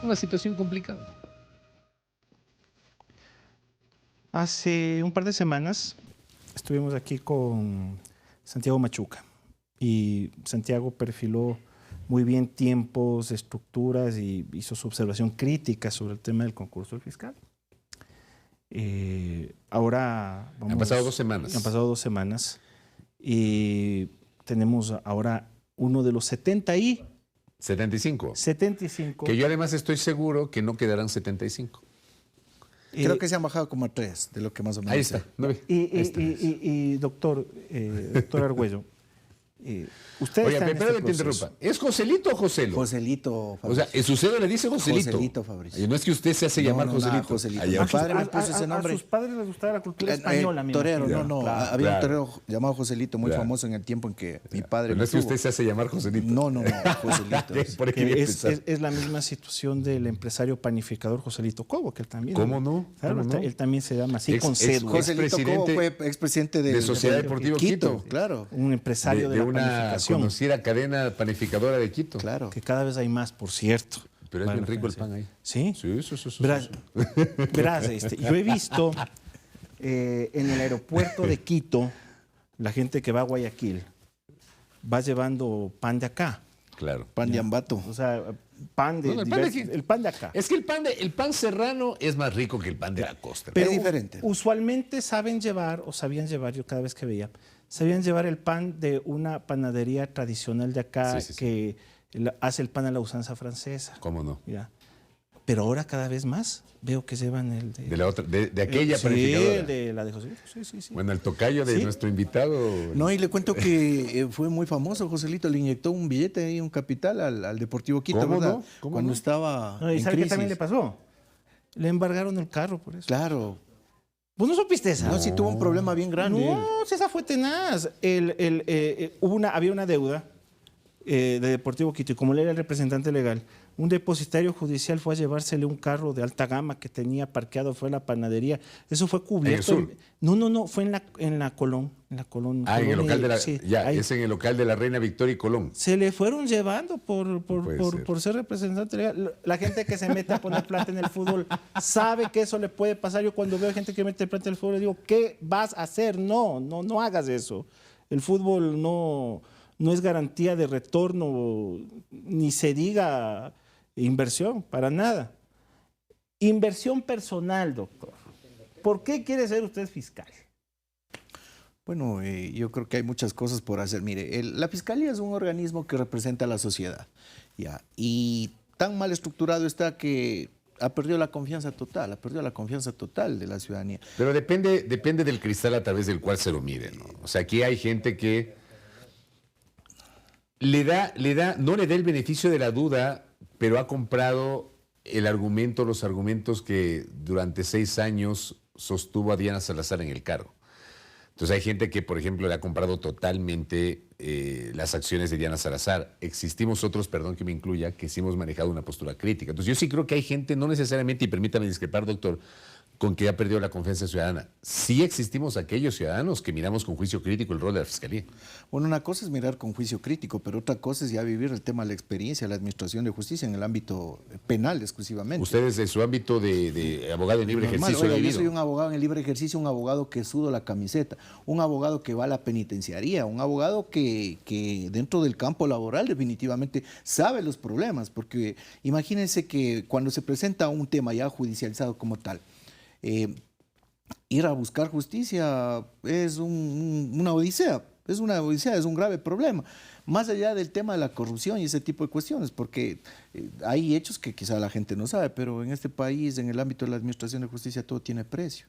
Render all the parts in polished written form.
una situación complicada. Hace un par de semanas estuvimos aquí con Santiago Machuca y Santiago perfiló muy bien tiempos, estructuras y hizo su observación crítica sobre el tema del concurso del fiscal. Ahora Han pasado 2 semanas. Han pasado 2 semanas y tenemos ahora uno de los 75. 75. Que yo además estoy seguro que no quedarán 75. Creo que se han bajado como a 3 de lo que más o menos. Ahí está. Doctor Argüello, usted Oye, está en pero este te interrumpa. ¿Es Joselito o Joselo? Joselito, O sea, en su cédula le dice Joselito. Joselito, Fabricio. No es que usted se hace llamar Joselito. Joselito. Allá. Mi padre me puso ese nombre. A sus padres les gustaba la cultura española. Torero, imagino. Claro, había un torero llamado Joselito, muy famoso en el tiempo en que mi padre. Pero no es que usted se hace llamar Joselito. No, Joselito. Es la misma situación del empresario panificador Joselito Cobo, que él también. ¿Cómo no? Claro, ¿Cómo no? Él también se llama así, con cédula. Joselito Cobo fue expresidente de Sociedad Deportiva Quito. Claro. Un empresario de la una panificación. conocida cadena panificadora de Quito. Claro. Que cada vez hay más, por cierto. Pero es bien rico el pan ahí. ¿Sí? Sí. Verás, yo he visto en el aeropuerto de Quito, la gente que va a Guayaquil va llevando pan de acá. Claro. Pan de Ambato. O sea, pan de, el pan de acá. Es que el pan serrano es más rico que el pan de la costa. Pero es diferente. Usualmente sabían llevar, yo cada vez que veía, sabían llevar el pan de una panadería tradicional de acá que hace el pan a la usanza francesa. ¿Cómo no? Ya. Pero ahora cada vez más veo que llevan el de... De la otra, de aquella panificadora. Sí, de la de José. Sí. Bueno, el tocayo de nuestro invitado. No, y le cuento que fue muy famoso, Joselito, le inyectó un billete ahí, un capital al Deportivo Quito, ¿Cómo ¿verdad? no? Cuando estaba ¿Y en sabe qué crisis. también le pasó? Le embargaron el carro por eso. Claro. ¿Vos no supiste esa? No, sí tuvo un problema bien grande. No, esa fue tenaz. Había una deuda de Deportivo Quito y como él era el representante legal, un depositario judicial fue a llevársele un carro de alta gama que tenía parqueado, fue a la panadería. Eso fue cubierto. ¿En el sur? No, fue en la Colón. En el local de la... sí, es en el local de la Reina Victoria y Colón. Se le fueron llevando por ser representante legal. La gente que se mete a poner plata en el fútbol sabe que eso le puede pasar. Yo cuando veo gente que mete plata en el fútbol le digo, ¿qué vas a hacer? No hagas eso. El fútbol no es garantía de retorno, ni se diga inversión, para nada. Inversión personal, doctor. ¿Por qué quiere ser usted fiscal? Bueno, yo creo que hay muchas cosas por hacer. Mire, la Fiscalía es un organismo que representa a la sociedad, ¿ya? Y tan mal estructurado está que ha perdido la confianza total, de la ciudadanía. Pero depende del cristal a través del cual se lo mire, ¿no? O sea, aquí hay gente que no le da el beneficio de la duda, pero ha comprado los argumentos que durante 6 años sostuvo a Diana Salazar en el cargo. Entonces hay gente que, por ejemplo, le ha comprado totalmente las acciones de Diana Salazar. Existimos otros, perdón que me incluya, que sí hemos manejado una postura crítica. Entonces yo sí creo que hay gente, no necesariamente, y permítame discrepar, doctor, con que ha perdido la confianza ciudadana. Sí existimos aquellos ciudadanos que miramos con juicio crítico el rol de la Fiscalía. Bueno, una cosa es mirar con juicio crítico, pero otra cosa es ya vivir el tema de la experiencia, la administración de justicia en el ámbito penal exclusivamente. Ustedes de su ámbito de abogado en libre ejercicio. Oiga, yo soy un abogado en libre ejercicio, un abogado que sudo la camiseta, un abogado que va a la penitenciaría, un abogado que dentro del campo laboral definitivamente sabe los problemas, porque imagínense que cuando se presenta un tema ya judicializado como tal, ir a buscar justicia es una odisea, es un grave problema, más allá del tema de la corrupción y ese tipo de cuestiones, porque hay hechos que quizá la gente no sabe, pero en este país, en el ámbito de la administración de justicia, todo tiene precio.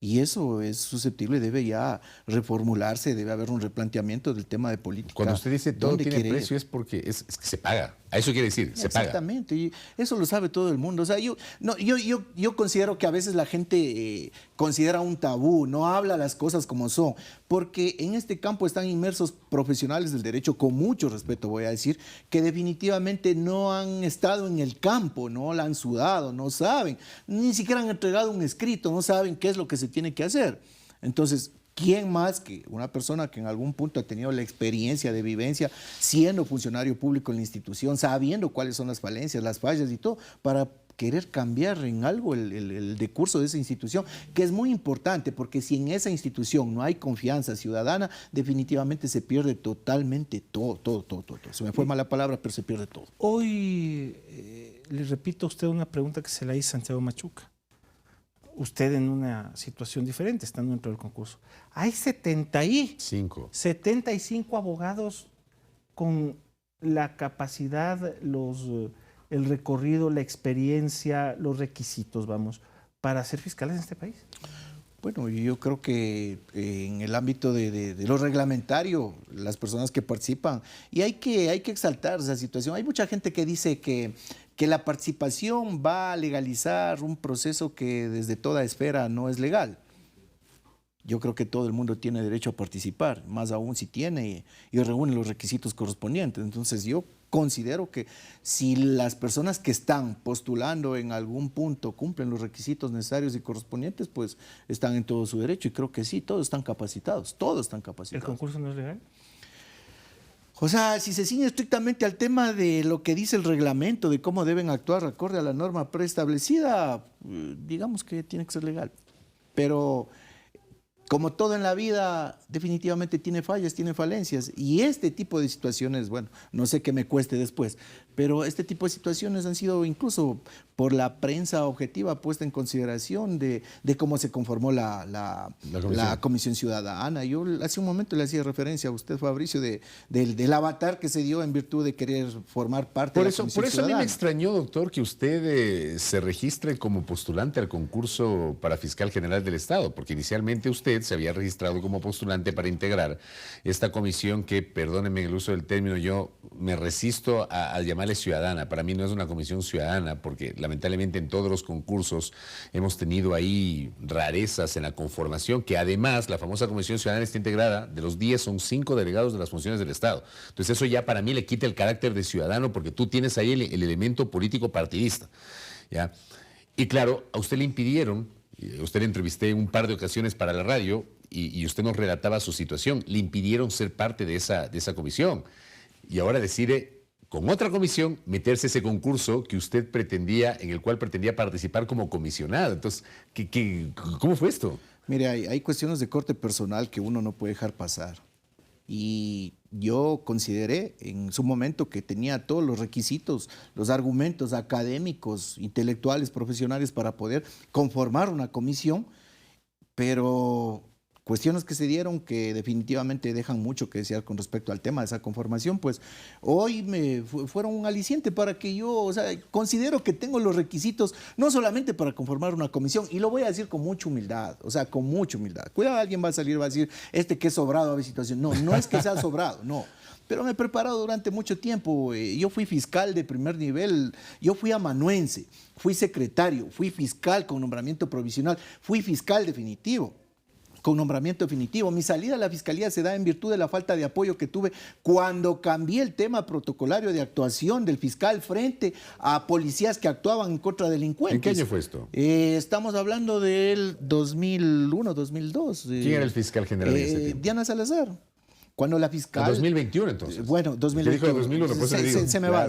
Y eso es susceptible, debe ya reformularse, debe haber un replanteamiento del tema de política. Cuando usted dice todo tiene precio es porque es que se paga. A eso quiere decir, se paga. Exactamente, y eso lo sabe todo el mundo. O sea, yo considero que a veces la gente considera un tabú, no habla las cosas como son, porque en este campo están inmersos profesionales del derecho, con mucho respeto voy a decir, que definitivamente no han estado en el campo, no la han sudado, no saben, ni siquiera han entregado un escrito, no saben qué es lo que se tiene que hacer. Entonces, ¿Quién más que una persona que en algún punto ha tenido la experiencia de vivencia siendo funcionario público en la institución, sabiendo cuáles son las falencias, las fallas y todo, para querer cambiar en algo el decurso de esa institución, que es muy importante, porque si en esa institución no hay confianza ciudadana, definitivamente se pierde totalmente todo. Se me fue mala palabra, pero se pierde todo. Hoy le repito a usted una pregunta que se la hizo Santiago Machuca. Usted en una situación diferente, estando dentro del concurso. Hay 75 abogados con la capacidad, el recorrido, la experiencia, los requisitos, vamos, para ser fiscales en este país. Bueno, yo creo que en el ámbito de lo reglamentario, las personas que participan, y hay que exaltar esa situación. Hay mucha gente que dice que la participación va a legalizar un proceso que desde toda esfera no es legal. Yo creo que todo el mundo tiene derecho a participar, más aún si tiene y reúne los requisitos correspondientes. Entonces yo considero que si las personas que están postulando en algún punto cumplen los requisitos necesarios y correspondientes, pues están en todo su derecho. Y creo que sí, todos están capacitados, todos están capacitados. ¿El concurso no es legal? O sea, si se ciñe estrictamente al tema de lo que dice el reglamento, de cómo deben actuar acorde a la norma preestablecida, digamos que tiene que ser legal. Pero como todo en la vida, definitivamente tiene fallas, tiene falencias. Y este tipo de situaciones, bueno, no sé qué me cueste después, pero este tipo de situaciones han sido incluso por la prensa objetiva puesta en consideración de cómo se conformó la comisión ciudadana. Yo hace un momento le hacía referencia a usted, Fabricio, del avatar que se dio en virtud de querer formar parte de la comisión ciudadana. Por eso a mí me extrañó, doctor, que usted se registre como postulante al concurso para fiscal general del Estado, porque inicialmente usted se había registrado como postulante para integrar esta comisión que, perdónenme el uso del término, yo me resisto a llamarle ciudadana. Para mí no es una comisión ciudadana, porque lamentablemente en todos los concursos hemos tenido ahí rarezas en la conformación, que además la famosa comisión ciudadana está integrada, de los 10 son 5 delegados de las funciones del Estado. Entonces eso ya para mí le quita el carácter de ciudadano, porque tú tienes ahí el elemento político partidista, ¿ya? Y claro, a usted le impidieron, usted le entrevisté un par de ocasiones para la radio y usted nos relataba su situación, le impidieron ser parte de esa comisión y ahora decide con otra comisión meterse a ese concurso que usted pretendía, en el cual pretendía participar como comisionado. Entonces, ¿cómo fue esto? Mire, hay cuestiones de corte personal que uno no puede dejar pasar. Y yo consideré en su momento que tenía todos los requisitos, los argumentos académicos, intelectuales, profesionales para poder conformar una comisión, pero cuestiones que se dieron que definitivamente dejan mucho que desear con respecto al tema de esa conformación, pues hoy fueron un aliciente para que yo, o sea, considero que tengo los requisitos no solamente para conformar una comisión, y lo voy a decir con mucha humildad, o sea, con mucha humildad. Cuidado, alguien va a salir y va a decir, que es sobrado a ver situación. No, no es que sea sobrado, no. Pero me he preparado durante mucho tiempo. Yo fui fiscal de primer nivel, yo fui amanuense, fui secretario, fui fiscal con nombramiento provisional, fui fiscal definitivo con nombramiento definitivo. Mi salida a la fiscalía se da en virtud de la falta de apoyo que tuve cuando cambié el tema protocolario de actuación del fiscal frente a policías que actuaban en contra de delincuentes. ¿En qué año fue esto? Estamos hablando del 2001, 2002. ¿Quién era el fiscal general en ese tiempo? Diana Salazar. Cuando la fiscal... 2021 entonces. Bueno, 2021. Dijo 2001, pues se me va.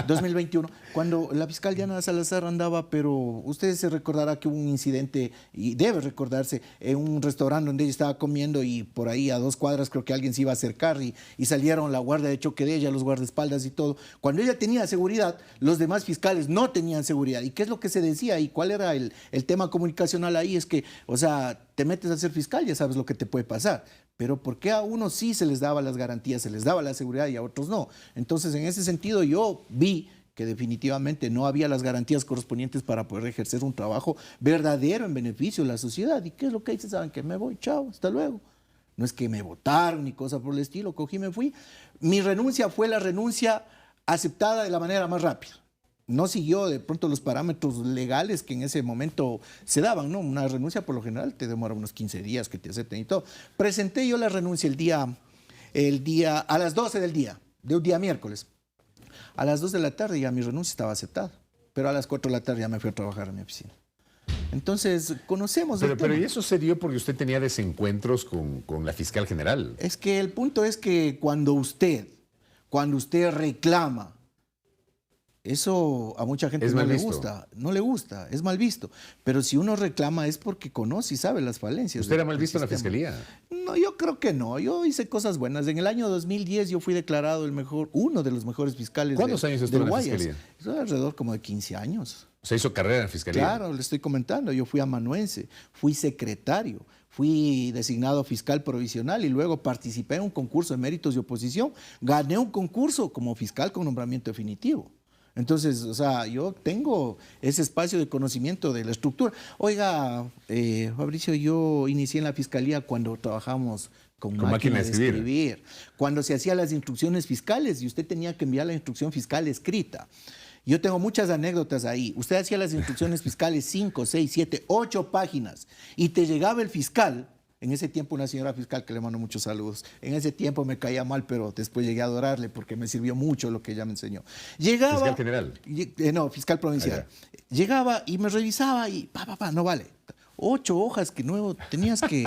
2021. Cuando la fiscal Diana Salazar andaba, pero usted se recordará que hubo un incidente, y debe recordarse, en un restaurante donde ella estaba comiendo y por ahí a 2 cuadras creo que alguien se iba a acercar y salieron la guardia de choque de ella, los guardaespaldas y todo. Cuando ella tenía seguridad, los demás fiscales no tenían seguridad. ¿Y qué es lo que se decía? ¿Y cuál era el tema comunicacional ahí? Es que, o sea, te metes a ser fiscal, ya sabes lo que te puede pasar. Pero ¿por qué a unos sí se les daba las garantías, se les daba la seguridad y a otros no? Entonces, en ese sentido, yo vi que definitivamente no había las garantías correspondientes para poder ejercer un trabajo verdadero en beneficio de la sociedad. ¿Y qué es lo que dice? ¿Saben qué? Me voy, chao, hasta luego. No es que me votaron ni cosa por el estilo, cogí y me fui. Mi renuncia fue la renuncia aceptada de la manera más rápida. No siguió de pronto los parámetros legales que en ese momento se daban, ¿no? Una renuncia por lo general te demora unos 15 días que te acepten y todo. Presenté yo la renuncia el día a las 12 del día, de un día miércoles. A las 2 de la tarde ya mi renuncia estaba aceptada, pero a las 4 de la tarde ya me fui a trabajar a mi oficina. Entonces, conocemos el Pero tema. ¿y eso se dio porque usted tenía desencuentros con la fiscal general? Es que el punto es que cuando usted reclama, eso a mucha gente no le gusta, es mal visto. Pero si uno reclama es porque conoce y sabe las falencias. ¿Usted era mal visto en la fiscalía? No, yo creo que no. Yo hice cosas buenas. En el año 2010 yo fui declarado uno de los mejores fiscales. ¿Cuántos años estuvo en la fiscalía? Eso alrededor como de 15 años. O sea, hizo carrera en la fiscalía. Claro, le estoy comentando. Yo fui amanuense, fui secretario, fui designado fiscal provisional y luego participé en un concurso de méritos de oposición. Gané un concurso como fiscal con nombramiento definitivo. Entonces, o sea, yo tengo ese espacio de conocimiento de la estructura. Oiga, Fabricio, yo inicié en la fiscalía cuando trabajamos con máquina de escribir. Cuando se hacían las instrucciones fiscales y usted tenía que enviar la instrucción fiscal escrita. Yo tengo muchas anécdotas ahí. Usted hacía las instrucciones fiscales 5, 6, 7, 8 páginas y te llegaba el fiscal. En ese tiempo una señora fiscal que le mando muchos saludos. En ese tiempo me caía mal, pero después llegué a adorarle porque me sirvió mucho lo que ella me enseñó. Llegaba, ¿Fiscal general? No, fiscal provincial. Llegaba y me revisaba y no vale. 8 hojas que nuevo tenías que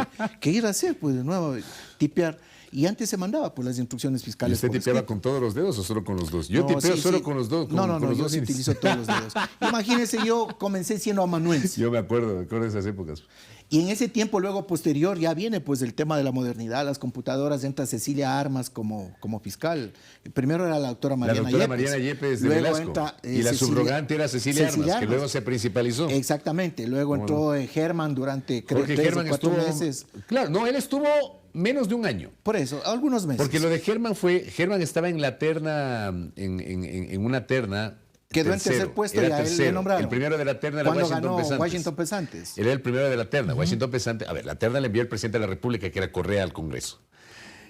ir a hacer, pues de nuevo, tipear. Y antes se mandaba pues las instrucciones fiscales. ¿Y usted tipeaba con todos los dedos o solo con los dos? Yo no, tipeo sí, solo sí. con los dos. No, yo sí utilizo todos los dedos. Imagínese, yo comencé siendo amanuense. Yo me acuerdo de esas épocas. Y en ese tiempo, luego posterior, ya viene pues el tema de la modernidad, las computadoras, entra Cecilia Armas como fiscal. Primero era la doctora Mariana Yepes. La doctora Mariana Yepes de luego Velasco. Entra, y la subrogante era Cecilia Armas, que luego se principalizó. Exactamente. Luego entró Germán durante Jorge 3 Germán o 4 estuvo, meses. Claro, no, él estuvo menos de un año. Por eso, algunos meses. Porque lo de Germán estaba en la terna, en una terna. Quedó en tercer puesto y a él le nombraron. El primero de la terna era Washington Pesantes. Él era el primero de la terna, Washington Pesantes. A ver, la terna le envió el presidente de la República, que era Correa, al Congreso.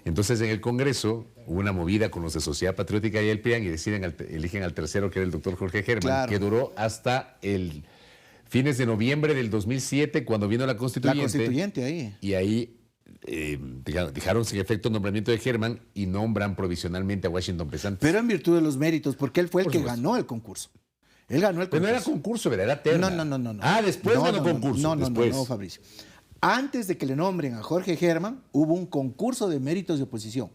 Entonces, en el Congreso hubo una movida con los de Sociedad Patriótica y el PRIAN y eligen al tercero, que era el doctor Jorge Germán, claro, que duró hasta el fines de noviembre del 2007, cuando vino la Constituyente. La Constituyente ahí. Y ahí dejaron sin efecto el nombramiento de Germán y nombran provisionalmente a Washington Pesantes. Pero en virtud de los méritos, porque él fue el que ganó el concurso. Él ganó el concurso. Pero no era concurso, ¿verdad? Era terna. No. Ah, después ganó concurso. No, Fabricio. Antes de que le nombren a Jorge Germán, hubo un concurso de méritos de oposición.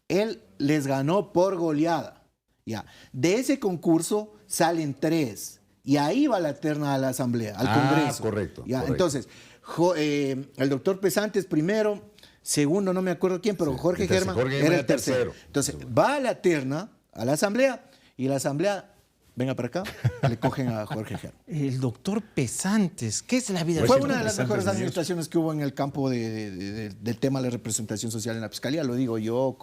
Él les ganó por goleada. Ya. De ese concurso salen 3. Y ahí va la terna a la Asamblea, al Congreso. Correcto. Ya. Correcto. Entonces, el doctor Pesantes primero, segundo, no me acuerdo quién, pero sí, Jorge Germán era el tercero. Entonces, va a la terna, a la Asamblea, y la Asamblea, venga para acá, le cogen a Jorge Germán. El doctor Pesantes, ¿qué es la vida? Fue una de las mejores administraciones que hubo en el campo del tema de la representación social en la Fiscalía, lo digo yo,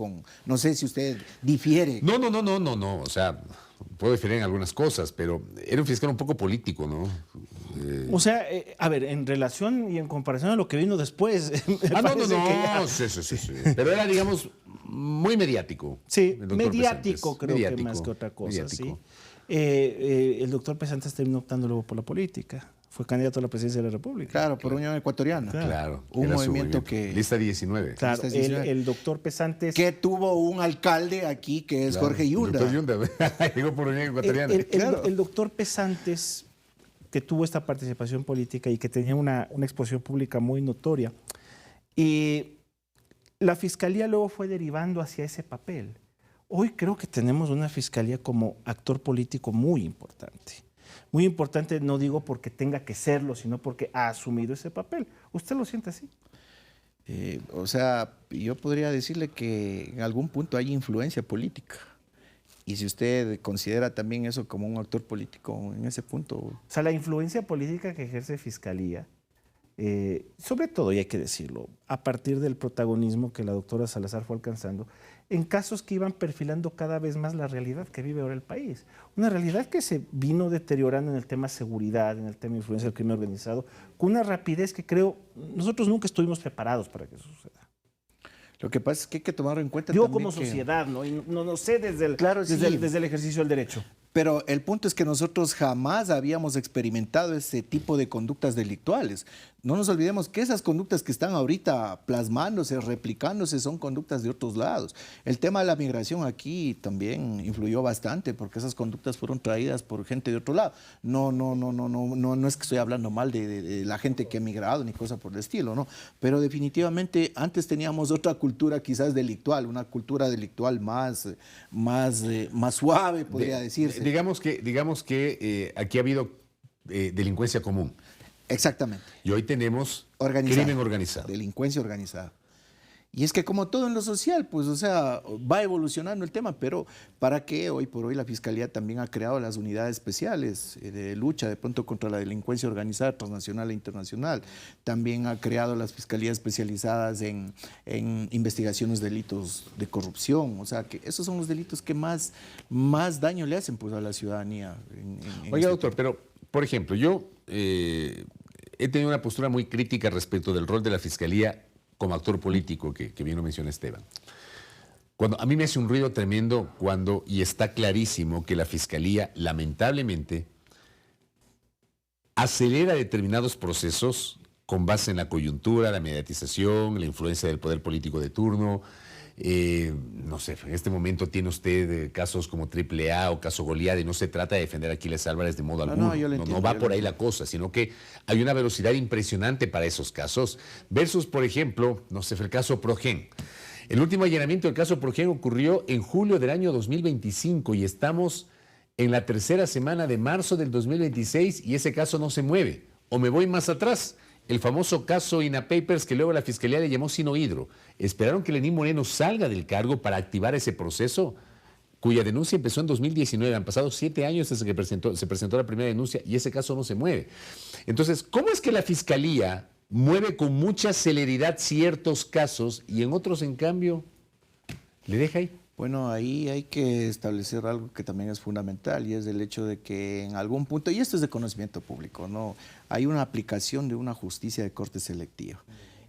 no sé si usted difiere. No, o sea, puedo diferir en algunas cosas, pero era un fiscal un poco político, ¿no? O sea, a ver, en relación y en comparación a lo que vino después. Sí. Pero era, digamos, muy mediático. Sí, mediático creo que más que otra cosa. Sí. El doctor Pesantes terminó optando luego por la política. Fue candidato a la presidencia de la República. Claro, por Unión Ecuatoriana. Claro. Un movimiento que... Lista 19. Claro, el doctor Pesantes... Que tuvo un alcalde aquí que es Jorge Yunda. Doctor Yunda, llegó por Unión Ecuatoriana. El doctor Pesantes, que tuvo esta participación política y que tenía una exposición pública muy notoria, y la Fiscalía luego fue derivando hacia ese papel. Hoy creo que tenemos una Fiscalía como actor político muy importante. Muy importante, no digo porque tenga que serlo, sino porque ha asumido ese papel. ¿Usted lo siente así? O sea, yo podría decirle que en algún punto hay influencia política. Y si usted considera también eso como un actor político en ese punto... O sea, la influencia política que ejerce Fiscalía, sobre todo, y hay que decirlo, a partir del protagonismo que la doctora Salazar fue alcanzando, en casos que iban perfilando cada vez más la realidad que vive ahora el país. Una realidad que se vino deteriorando en el tema seguridad, en el tema influencia del crimen organizado, con una rapidez que creo nosotros nunca estuvimos preparados para que eso suceda. Lo que pasa es que hay que tomarlo en cuenta yo también como sociedad, ¿no? Y no sé desde el ejercicio del derecho. Pero el punto es que nosotros jamás habíamos experimentado ese tipo de conductas delictuales. no nos olvidemos que esas conductas que están ahorita plasmándose, replicándose, son conductas de otros lados. El tema de la migración aquí también influyó bastante porque esas conductas fueron traídas por gente de otro lado. No es que estoy hablando mal de la gente que ha migrado ni cosa por el estilo, ¿no? Pero definitivamente antes teníamos otra cultura quizás delictual, una cultura delictual más suave, podría decirse. Digamos que aquí ha habido delincuencia común. Exactamente. Y hoy tenemos crimen organizado. Delincuencia organizada. Y es que como todo en lo social, pues, o sea, va evolucionando el tema, pero ¿para qué? Hoy por hoy la Fiscalía también ha creado las unidades especiales de lucha de pronto contra la delincuencia organizada transnacional e internacional. También ha creado las fiscalías especializadas en investigaciones de delitos de corrupción. O sea, que esos son los delitos que más daño le hacen, pues, a la ciudadanía. Oiga, doctor, pero, por ejemplo, yo he tenido una postura muy crítica respecto del rol de la Fiscalía como actor político, que bien lo menciona Esteban. A mí me hace un ruido tremendo y está clarísimo que la Fiscalía, lamentablemente, acelera determinados procesos con base en la coyuntura, la mediatización, la influencia del poder político de turno. No sé, en este momento tiene usted casos como AAA o caso Goliat y no se trata de defender a Aquiles Álvarez de modo alguno. No va por ahí la cosa, sino que hay una velocidad impresionante para esos casos versus, por ejemplo, no sé, el caso Progen. El último allanamiento del caso Progen ocurrió en julio del año 2025 y estamos en la tercera semana de marzo del 2026 y ese caso no se mueve. O me voy más atrás. El famoso caso INA Papers que luego la Fiscalía le llamó Sinohidro. ¿Esperaron que Lenín Moreno salga del cargo para activar ese proceso? Cuya denuncia empezó en 2019. Han pasado 7 años desde que se presentó la primera denuncia y ese caso no se mueve. Entonces, ¿cómo es que la Fiscalía mueve con mucha celeridad ciertos casos y en otros, en cambio, le deja ahí? Bueno, ahí hay que establecer algo que también es fundamental y es el hecho de que en algún punto, y esto es de conocimiento público, ¿no? Hay una aplicación de una justicia de corte selectiva.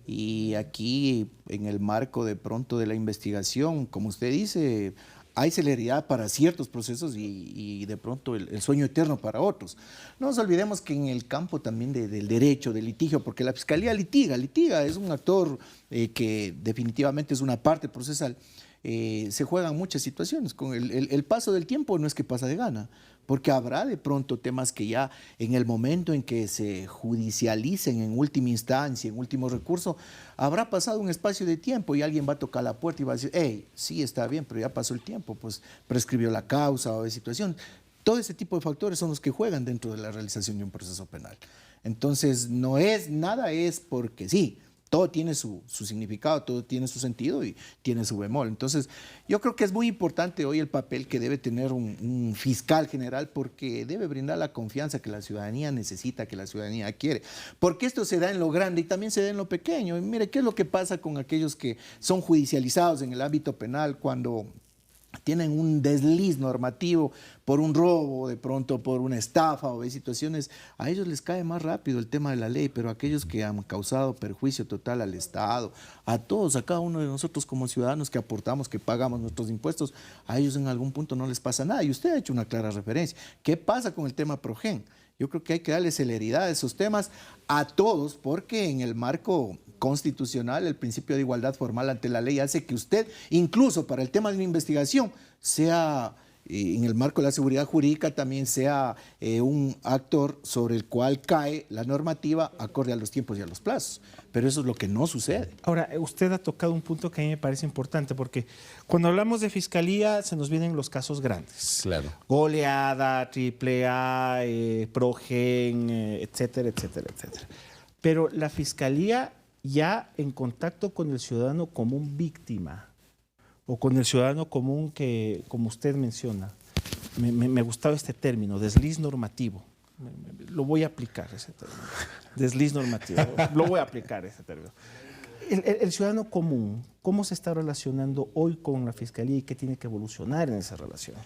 Y aquí, en el marco de pronto de la investigación, como usted dice, hay celeridad para ciertos procesos y de pronto el sueño eterno para otros. No nos olvidemos que en el campo también del derecho, del litigio, porque la Fiscalía litiga, es un actor que definitivamente es una parte procesal. Se juegan muchas situaciones. Con el paso del tiempo no es que pasa de gana, porque habrá de pronto temas que ya en el momento en que se judicialicen en última instancia, en último recurso, habrá pasado un espacio de tiempo y alguien va a tocar la puerta y va a decir, hey, sí está bien, pero ya pasó el tiempo, pues prescribió la causa o de situación. Todo ese tipo de factores son los que juegan dentro de la realización de un proceso penal. Entonces, nada es porque sí. Todo tiene su significado, todo tiene su sentido y tiene su bemol. Entonces, yo creo que es muy importante hoy el papel que debe tener un fiscal general porque debe brindar la confianza que la ciudadanía necesita, que la ciudadanía quiere. Porque esto se da en lo grande y también se da en lo pequeño. Y mire, ¿qué es lo que pasa con aquellos que son judicializados en el ámbito penal cuando tienen un desliz normativo por un robo, de pronto por una estafa o de situaciones? A ellos les cae más rápido el tema de la ley, pero aquellos que han causado perjuicio total al Estado, a todos, a cada uno de nosotros como ciudadanos que aportamos, que pagamos nuestros impuestos, a ellos en algún punto no les pasa nada. Y usted ha hecho una clara referencia. ¿Qué pasa con el tema Progen? Yo creo que hay que darle celeridad a esos temas a todos, porque en el marco constitucional el principio de igualdad formal ante la ley hace que usted, incluso para el tema de una investigación, sea en el marco de la seguridad jurídica también sea un actor sobre el cual cae la normativa acorde a los tiempos y a los plazos. Pero eso es lo que no sucede. Ahora, usted ha tocado un punto que a mí me parece importante, porque cuando hablamos de fiscalía se nos vienen los casos grandes. Claro. Goleada, AAA, Progen, etcétera, etcétera, etcétera. Pero la fiscalía ya en contacto con el ciudadano común víctima, o con el ciudadano común que, como usted menciona, me gustaba este término, desliz normativo. Lo voy a aplicar ese término. Desliz normativo. Lo voy a aplicar ese término. El ciudadano común ¿Cómo se está relacionando hoy con la Fiscalía y qué tiene que evolucionar en esa relación?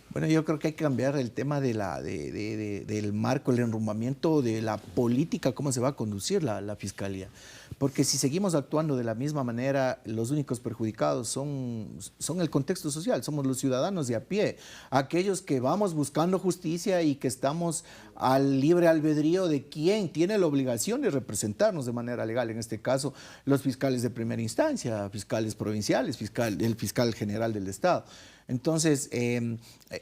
Bueno, yo creo que hay que cambiar el tema del marco, el enrumbamiento de la política, cómo se va a conducir la Fiscalía. Porque si seguimos actuando de la misma manera, los únicos perjudicados son el contexto social, somos los ciudadanos de a pie, aquellos que vamos buscando justicia y que estamos al libre albedrío de quién tiene la obligación de representarnos de manera legal, en este caso los fiscales de primera instancia, fiscales provinciales, el fiscal general del Estado. Entonces,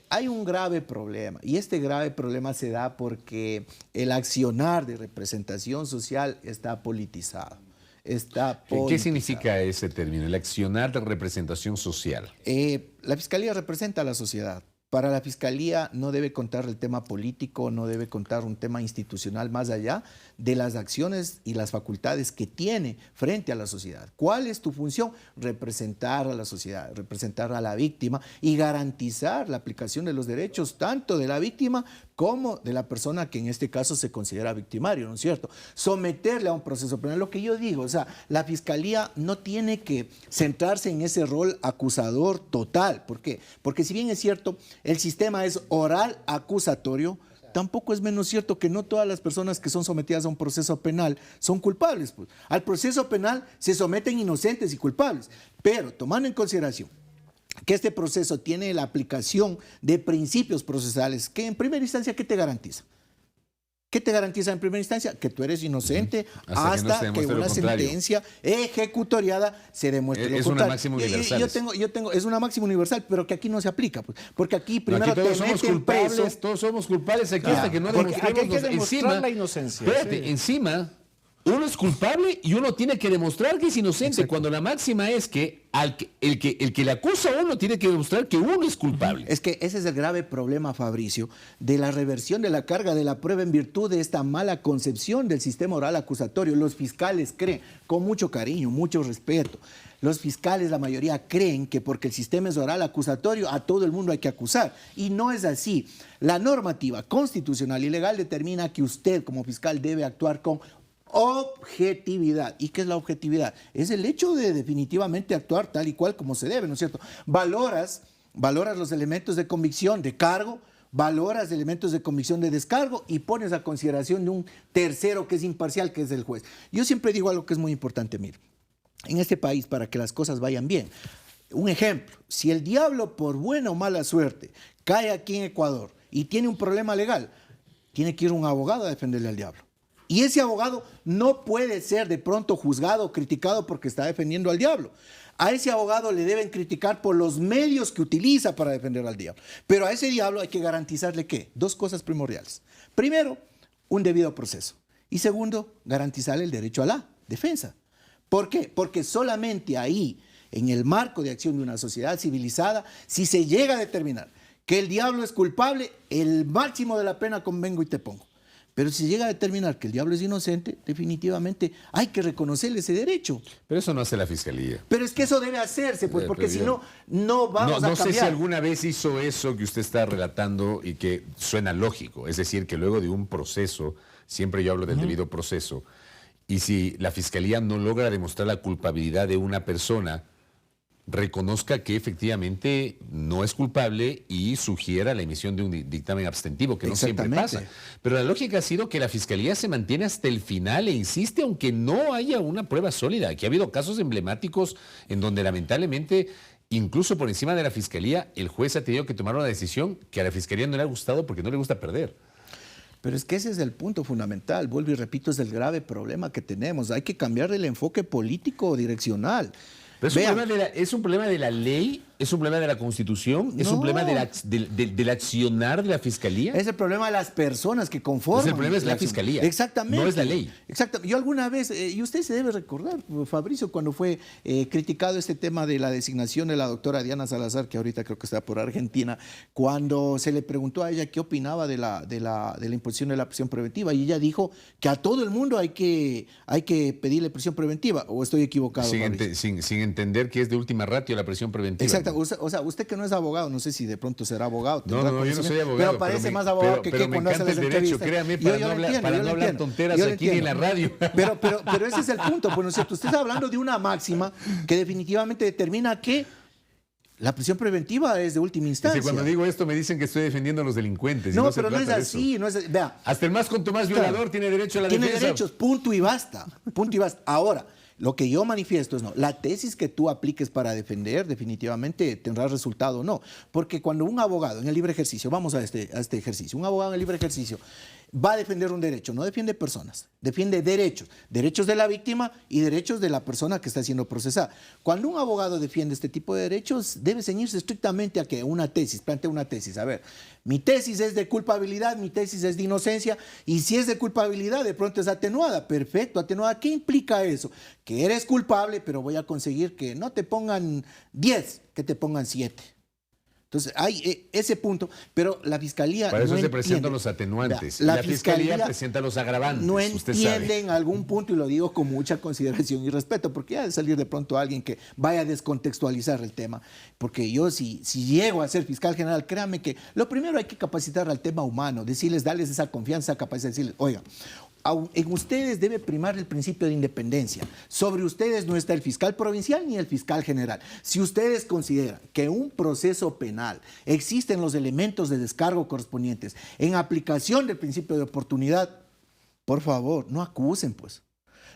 hay un grave problema y este grave problema se da porque el accionar de representación social está politizado. ¿Qué significa ese término, el accionar de representación social? La Fiscalía representa a la sociedad. Para la Fiscalía no debe contar el tema político, no debe contar un tema institucional más allá de las acciones y las facultades que tiene frente a la sociedad. ¿Cuál es tu función? Representar a la sociedad, representar a la víctima y garantizar la aplicación de los derechos tanto de la víctima como de la persona que en este caso se considera victimario, ¿no es cierto? Someterle a un proceso penal. Lo que yo digo, o sea, la Fiscalía no tiene que centrarse en ese rol acusador total. ¿Por qué? Porque si bien es cierto, el sistema es oral acusatorio, tampoco es menos cierto que no todas las personas que son sometidas a un proceso penal son culpables. Pues. Al proceso penal se someten inocentes y culpables, pero tomando en consideración que este proceso tiene la aplicación de principios procesales que en primera instancia, ¿qué te garantiza? ¿Qué te garantiza en primera instancia? Que tú eres inocente hasta que una sentencia ejecutoriada se demuestre lo contrario. Es una máxima universal. Es una máxima universal, pero que aquí no se aplica. Pues, porque aquí primero aquí todos somos culpables aquí hasta que no demostremos. Aquí hay que demostrar la inocencia. Espérate, encima uno es culpable y uno tiene que demostrar que es inocente. Exacto. Cuando la máxima es que el que le acusa a uno tiene que demostrar que uno es culpable. Es que ese es el grave problema, Fabricio, de la reversión de la carga de la prueba en virtud de esta mala concepción del sistema oral acusatorio. Los fiscales creen, con mucho cariño, mucho respeto, los fiscales, la mayoría, creen que porque el sistema es oral acusatorio, a todo el mundo hay que acusar. Y no es así. La normativa constitucional y legal determina que usted, como fiscal, debe actuar con objetividad. ¿Y qué es la objetividad? Es el hecho de definitivamente actuar tal y cual como se debe, ¿no es cierto? Valoras los elementos de convicción de cargo, valoras elementos de convicción de descargo y pones a consideración de un tercero que es imparcial, que es el juez. Yo siempre digo algo que es muy importante, mire, en este país, para que las cosas vayan bien, un ejemplo, si el diablo por buena o mala suerte cae aquí en Ecuador y tiene un problema legal, tiene que ir un abogado a defenderle al diablo. Y ese abogado no puede ser de pronto juzgado o criticado porque está defendiendo al diablo. A ese abogado le deben criticar por los medios que utiliza para defender al diablo. Pero a ese diablo hay que garantizarle ¿qué? Dos cosas primordiales. Primero, un debido proceso. Y segundo, garantizarle el derecho a la defensa. ¿Por qué? Porque solamente ahí, en el marco de acción de una sociedad civilizada, si se llega a determinar que el diablo es culpable, el máximo de la pena convengo y te pongo. Pero si llega a determinar que el diablo es inocente, definitivamente hay que reconocerle ese derecho. Pero eso no hace la Fiscalía. Pero es que eso debe hacerse, pues, porque si no, no vamos a cambiar. No sé si alguna vez hizo eso que usted está relatando y que suena lógico. Es decir, que luego de un proceso, siempre yo hablo del debido proceso, y si la Fiscalía no logra demostrar la culpabilidad de una persona, reconozca que efectivamente no es culpable y sugiera la emisión de un dictamen abstentivo, que no siempre pasa. Pero la lógica ha sido que la Fiscalía se mantiene hasta el final e insiste aunque no haya una prueba sólida. Aquí ha habido casos emblemáticos en donde lamentablemente, incluso por encima de la Fiscalía, el juez ha tenido que tomar una decisión que a la Fiscalía no le ha gustado porque no le gusta perder. Pero es que ese es el punto fundamental, vuelvo y repito, es el grave problema que tenemos. Hay que cambiar el enfoque político direccional. Pero es un problema de la ley, es un problema de la Constitución, es un problema del accionar de la Fiscalía. Es el problema de las personas que conforman. Pues el problema es la Fiscalía. Exactamente. No es la ley. Exactamente. Yo alguna vez, y usted se debe recordar, Fabricio, cuando fue criticado este tema de la designación de la doctora Diana Salazar, que ahorita creo que está por Argentina, cuando se le preguntó a ella qué opinaba de la imposición de la prisión preventiva, y ella dijo que a todo el mundo hay que pedirle prisión preventiva, ¿o estoy equivocado? Sin entender que es de última ratio la prisión preventiva. Exacto. O sea, usted que no es abogado, no sé si de pronto será abogado. No, yo no soy abogado. Pero parece más abogado que cuando hace las derecho, entrevistas. créame, para no hablar tonteras aquí en la radio. Pero ese es el punto, pues, ¿no es cierto? Usted está hablando de una máxima que definitivamente determina que la prisión preventiva es de última instancia. Cuando digo esto me dicen que estoy defendiendo a los delincuentes. No, pero no es así. No es, vea, hasta el más contumaz violador tiene derecho a la defensa. Tiene derechos, punto y basta. Punto y basta. Ahora, lo que yo manifiesto es no. La tesis que tú apliques para defender definitivamente tendrá resultado o no. Porque cuando un abogado en el libre ejercicio, vamos a este ejercicio, un abogado en el libre ejercicio va a defender un derecho, no defiende personas, defiende derechos, derechos de la víctima y derechos de la persona que está siendo procesada. Cuando un abogado defiende este tipo de derechos, debe ceñirse estrictamente a que una tesis, plantea una tesis. A ver, mi tesis es de culpabilidad, mi tesis es de inocencia, y si es de culpabilidad, de pronto es atenuada. Perfecto, atenuada. ¿Qué implica eso? Que eres culpable, pero voy a conseguir que no te pongan 10, que te pongan 7. Entonces, hay ese punto, pero la Fiscalía para eso no se entiende. presentan los atenuantes. La Fiscalía presenta los agravantes. No usted entiende sabe. en algún punto, y lo digo con mucha consideración y respeto, porque ha de salir de pronto alguien que vaya a descontextualizar el tema. Porque yo, si llego a ser fiscal general, créame que lo primero hay que capacitar al tema humano, darles esa confianza, esa capacidad de decirles, oiga, en ustedes debe primar el principio de independencia. Sobre ustedes no está el fiscal provincial ni el fiscal general. Si ustedes consideran que un proceso penal existen los elementos de descargo correspondientes en aplicación del principio de oportunidad, por favor, no acusen, pues.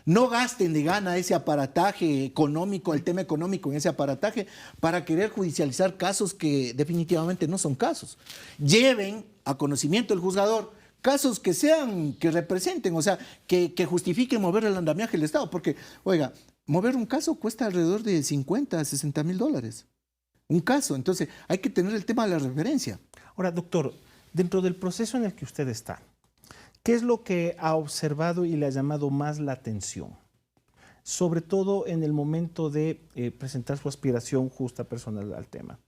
No gasten de gana ese aparataje económico, el tema económico en ese aparataje, para querer judicializar casos que definitivamente no son casos. Lleven a conocimiento del juzgador casos que representen, o sea, que justifiquen mover el andamiaje del Estado, porque, oiga, mover un caso cuesta alrededor de 50 a 60 mil dólares. Un caso, entonces hay que tener el tema de la referencia. Ahora, doctor, dentro del proceso en el que usted está, ¿qué es lo que ha observado y le ha llamado más la atención? Sobre todo en el momento de presentar su aspiración justa personal al tema.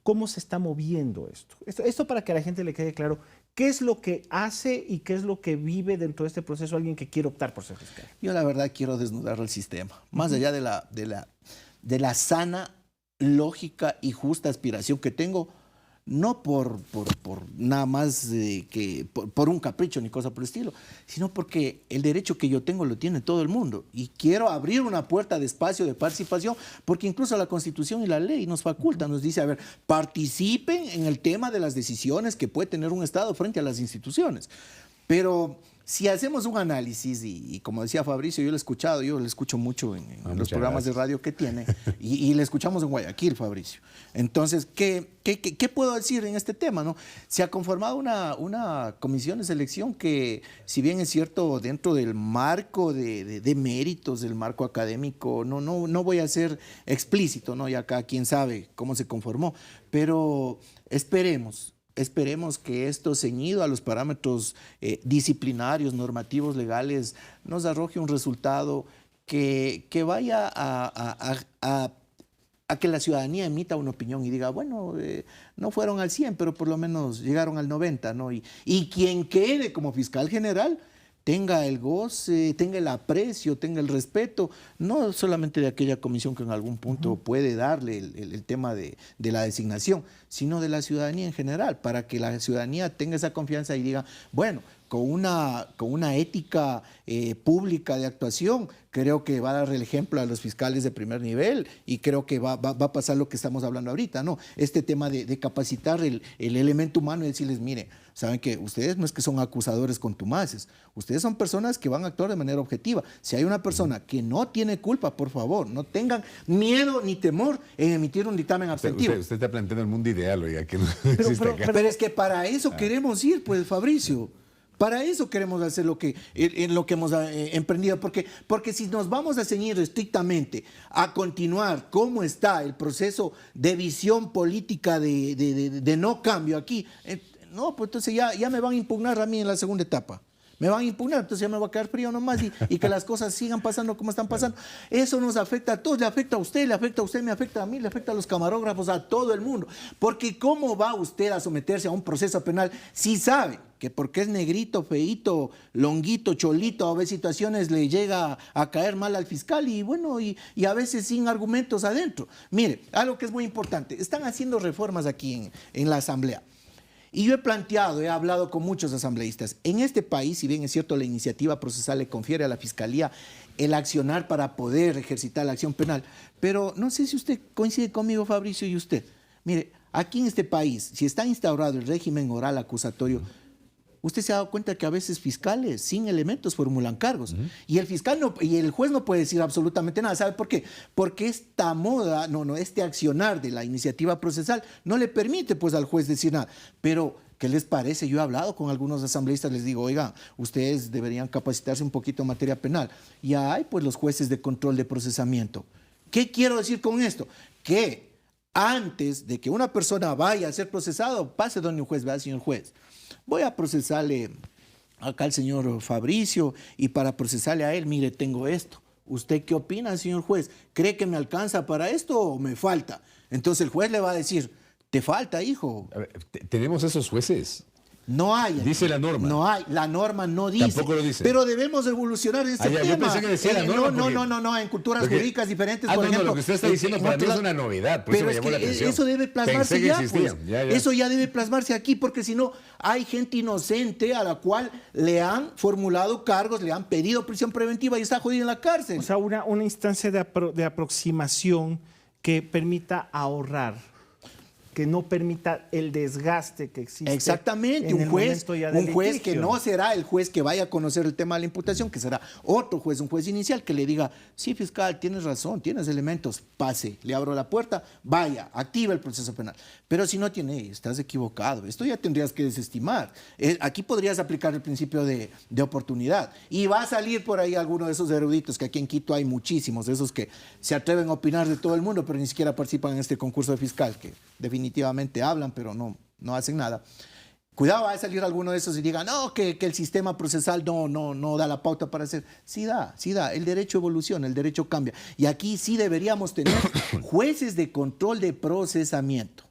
¿Cómo se está moviendo esto? Esto para que a la gente le quede claro qué es lo que hace y qué es lo que vive dentro de este proceso alguien que quiere optar por ser fiscal. Yo la verdad quiero desnudar el sistema, más allá de la sana, lógica y justa aspiración que tengo, no por nada más por un capricho ni cosa por el estilo, sino porque el derecho que yo tengo lo tiene todo el mundo y quiero abrir una puerta de espacio de participación, porque incluso la Constitución y la ley nos facultan, nos dice, a ver, participen en el tema de las decisiones que puede tener un Estado frente a las instituciones. Pero si hacemos un análisis, y como decía Fabricio, yo lo he escuchado, yo le escucho mucho en los programas de radio que tiene, y le escuchamos en Guayaquil, Fabricio. Entonces, ¿qué puedo decir en este tema, no? Se ha conformado una comisión de selección que, si bien es cierto, dentro del marco de méritos, del marco académico, no voy a ser explícito, ¿no? Ya acá quién sabe cómo se conformó, pero esperemos que esto, ceñido a los parámetros disciplinarios, normativos, legales, nos arroje un resultado que vaya a que la ciudadanía emita una opinión y diga, bueno, no fueron al 100, pero por lo menos llegaron al 90, ¿no? Y quien quede como fiscal general tenga el goce, tenga el aprecio, tenga el respeto, no solamente de aquella comisión que en algún punto puede darle el tema de la designación, sino de la ciudadanía en general, para que la ciudadanía tenga esa confianza y diga, bueno, con una ética pública de actuación, creo que va a dar el ejemplo a los fiscales de primer nivel y creo que va a pasar lo que estamos hablando ahorita, ¿no? Este tema de capacitar el elemento humano y decirles, mire, saben que ustedes no es que son acusadores contumaces, ustedes son personas que van a actuar de manera objetiva. Si hay una persona que no tiene culpa, por favor, no tengan miedo ni temor en emitir un dictamen abstentivo. Usted está planteando el mundo ideal, oiga, que no pero es que para eso queremos ir, pues, Fabricio. Para eso queremos hacer lo que hemos emprendido, porque si nos vamos a ceñir estrictamente a continuar cómo está el proceso de visión política de no cambio aquí, no, pues entonces ya me van a impugnar a mí en la segunda etapa. Me van a impugnar, entonces ya me va a quedar frío nomás y que las cosas sigan pasando como están pasando. Eso nos afecta a todos, le afecta a usted, me afecta a mí, le afecta a los camarógrafos, a todo el mundo. Porque ¿cómo va usted a someterse a un proceso penal si sabe que porque es negrito, feíto, longuito, cholito, a veces situaciones le llega a caer mal al fiscal y bueno, y a veces sin argumentos adentro? Mire, algo que es muy importante, están haciendo reformas aquí en la Asamblea. Y yo he planteado, he hablado con muchos asambleístas, en este país, si bien es cierto la iniciativa procesal le confiere a la Fiscalía el accionar para poder ejercitar la acción penal, pero no sé si usted coincide conmigo, Fabricio, y usted. Mire, aquí en este país, si está instaurado el régimen oral acusatorio, usted se ha dado cuenta que a veces fiscales sin elementos formulan cargos. Y el fiscal y el juez no puede decir absolutamente nada. ¿Sabe por qué? Porque esta moda, este accionar de la iniciativa procesal no le permite pues al juez decir nada. Pero, ¿qué les parece? Yo he hablado con algunos asambleístas, les digo, oiga, ustedes deberían capacitarse un poquito en materia penal. Y hay pues los jueces de control de procesamiento. ¿Qué quiero decir con esto? Que antes de que una persona vaya a ser procesado, pase donde un juez, vea, señor juez, voy a procesarle acá al señor Fabricio y para procesarle a él, mire, tengo esto. ¿Usted qué opina, señor juez? ¿Cree que me alcanza para esto o me falta? Entonces el juez le va a decir, te falta, hijo. A ver, ¿tenemos esos jueces? No hay. Dice la norma. No hay. La norma no dice. Tampoco lo dice. Pero debemos evolucionar en ese tema. Yo pensé que decía la norma. No. En culturas jurídicas diferentes, por ejemplo. Lo que usted está diciendo para mí es una novedad. Por eso me llamó la atención. Eso debe plasmarse ya, pues. Ya. Eso ya debe plasmarse aquí, porque si no, hay gente inocente a la cual le han formulado cargos, le han pedido prisión preventiva y está jodida en la cárcel. O sea, una instancia de aproximación que permita ahorrar, que no permita el desgaste que existe. Exactamente, un juez que no será el juez que vaya a conocer el tema de la imputación, que será otro juez, un juez inicial, que le diga, sí, fiscal, tienes razón, tienes elementos, pase, le abro la puerta, vaya, activa el proceso penal. Pero si no tiene, estás equivocado, esto ya tendrías que desestimar. Aquí podrías aplicar el principio de oportunidad. Y va a salir por ahí alguno de esos eruditos, que aquí en Quito hay muchísimos, de esos que se atreven a opinar de todo el mundo, pero ni siquiera participan en este concurso de fiscal, que definitivamente hablan, pero no hacen nada. Cuidado, va a salir alguno de esos y diga, no, que el sistema procesal no da la pauta para hacer. Sí da. El derecho evoluciona, el derecho cambia. Y aquí sí deberíamos tener jueces de control de procesamiento.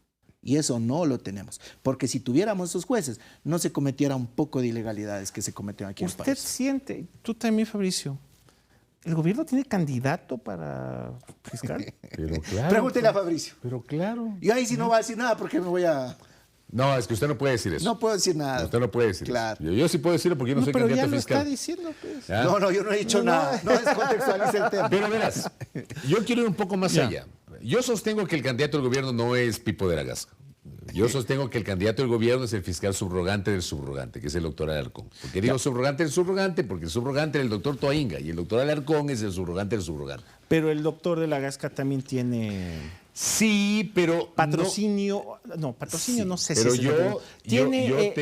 Y eso no lo tenemos. Porque si tuviéramos esos jueces, no se cometiera un poco de ilegalidades que se cometen aquí en el país. ¿Usted siente, tú también, Fabricio, el gobierno tiene candidato para fiscal? Pero claro. Pregúntele a Fabricio. Pero claro. Y ahí sí no va a decir nada porque me voy a... No, es que usted no puede decir eso. No puedo decir nada. Usted no puede decir claro. eso. Yo sí puedo decirlo porque yo no soy candidato fiscal. Pero ya lo está diciendo, pues. ¿Ah? No, yo no he dicho nada. No descontextualice el tema. Pero verás, yo quiero ir un poco más allá. Yo sostengo que el candidato del gobierno no es Pipo de la Gasca. Yo sostengo que el candidato del gobierno es el fiscal subrogante del subrogante, que es el doctor Alarcón. ¿Por qué digo subrogante del subrogante? Porque el subrogante es el doctor Toainga y el doctor Alarcón es el subrogante del subrogante. Pero el doctor de la Gasca también tiene... Sí, pero... Patrocinio... No sé pero si tiene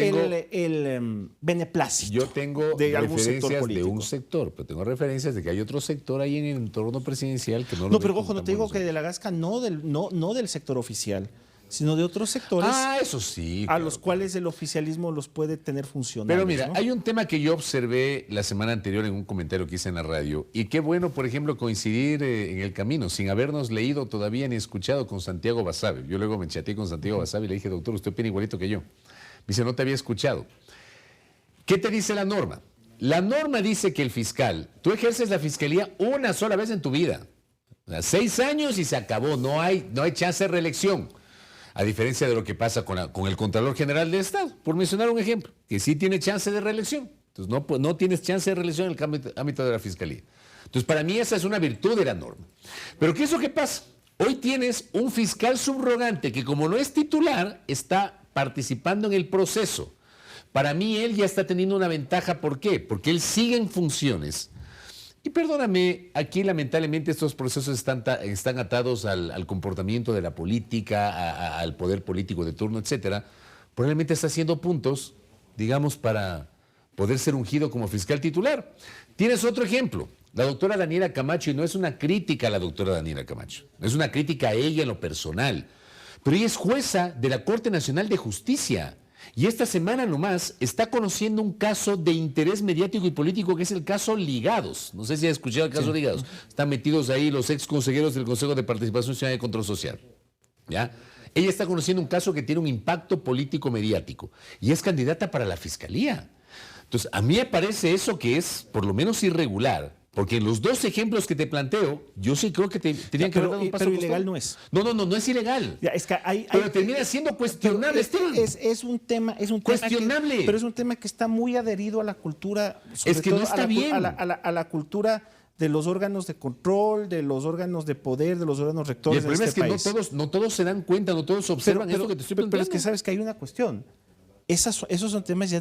el beneplácito. Yo tengo de algún sector referencias político. de un sector, pero tengo referencias de que hay otro sector ahí en el entorno presidencial que no lo... No, pero ojo, no te digo que de la Gasca no del sector oficial, sino de otros sectores eso sí. a los cuales el oficialismo los puede tener funcionales. Pero mira, ¿no? hay un tema que yo observé la semana anterior en un comentario que hice en la radio, y qué bueno, por ejemplo, coincidir en el camino, sin habernos leído todavía ni escuchado con Santiago Basabe. Yo luego me chateé con Santiago Basabe y le dije, doctor, usted opina igualito que yo. Me dice, no te había escuchado. ¿Qué te dice la norma? La norma dice que el fiscal, tú ejerces la fiscalía una sola vez en tu vida. 6 años y se acabó, no hay chance de reelección. A diferencia de lo que pasa con el Contralor General del Estado, por mencionar un ejemplo, que sí tiene chance de reelección. Entonces no tienes chance de reelección en el ámbito de la Fiscalía. Entonces para mí esa es una virtud de la norma. Pero ¿qué es lo que pasa? Hoy tienes un fiscal subrogante que como no es titular, está participando en el proceso. Para mí él ya está teniendo una ventaja. ¿Por qué? Porque él sigue en funciones. Y perdóname, aquí lamentablemente estos procesos están atados al comportamiento de la política, al poder político de turno, etcétera. Probablemente está haciendo puntos, digamos, para poder ser ungido como fiscal titular. Tienes otro ejemplo, la doctora Daniela Camacho, y no es una crítica a la doctora Daniela Camacho, es una crítica a ella en lo personal, pero ella es jueza de la Corte Nacional de Justicia. Y esta semana nomás está conociendo un caso de interés mediático y político que es el caso Ligados. No sé si ha escuchado el caso Ligados. Están metidos ahí los ex consejeros del Consejo de Participación Ciudadana y Control Social. ¿Ya? Ella está conociendo un caso que tiene un impacto político mediático y es candidata para la fiscalía. Entonces, a mí me parece eso que es por lo menos irregular. Porque en los dos ejemplos que te planteo, yo sí creo que tenían que haber dado un paso. Pero ilegal no es. No es ilegal. Ya, es que pero termina siendo cuestionable. Es un tema cuestionable. Pero es un tema que está muy adherido a la cultura. Es que no está bien. A la cultura de los órganos de control, de los órganos de poder, de los órganos rectores. Y el problema es que no todos se dan cuenta, no todos observan eso que te estoy planteando. Pero es que sabes que hay una cuestión. Esos son temas ya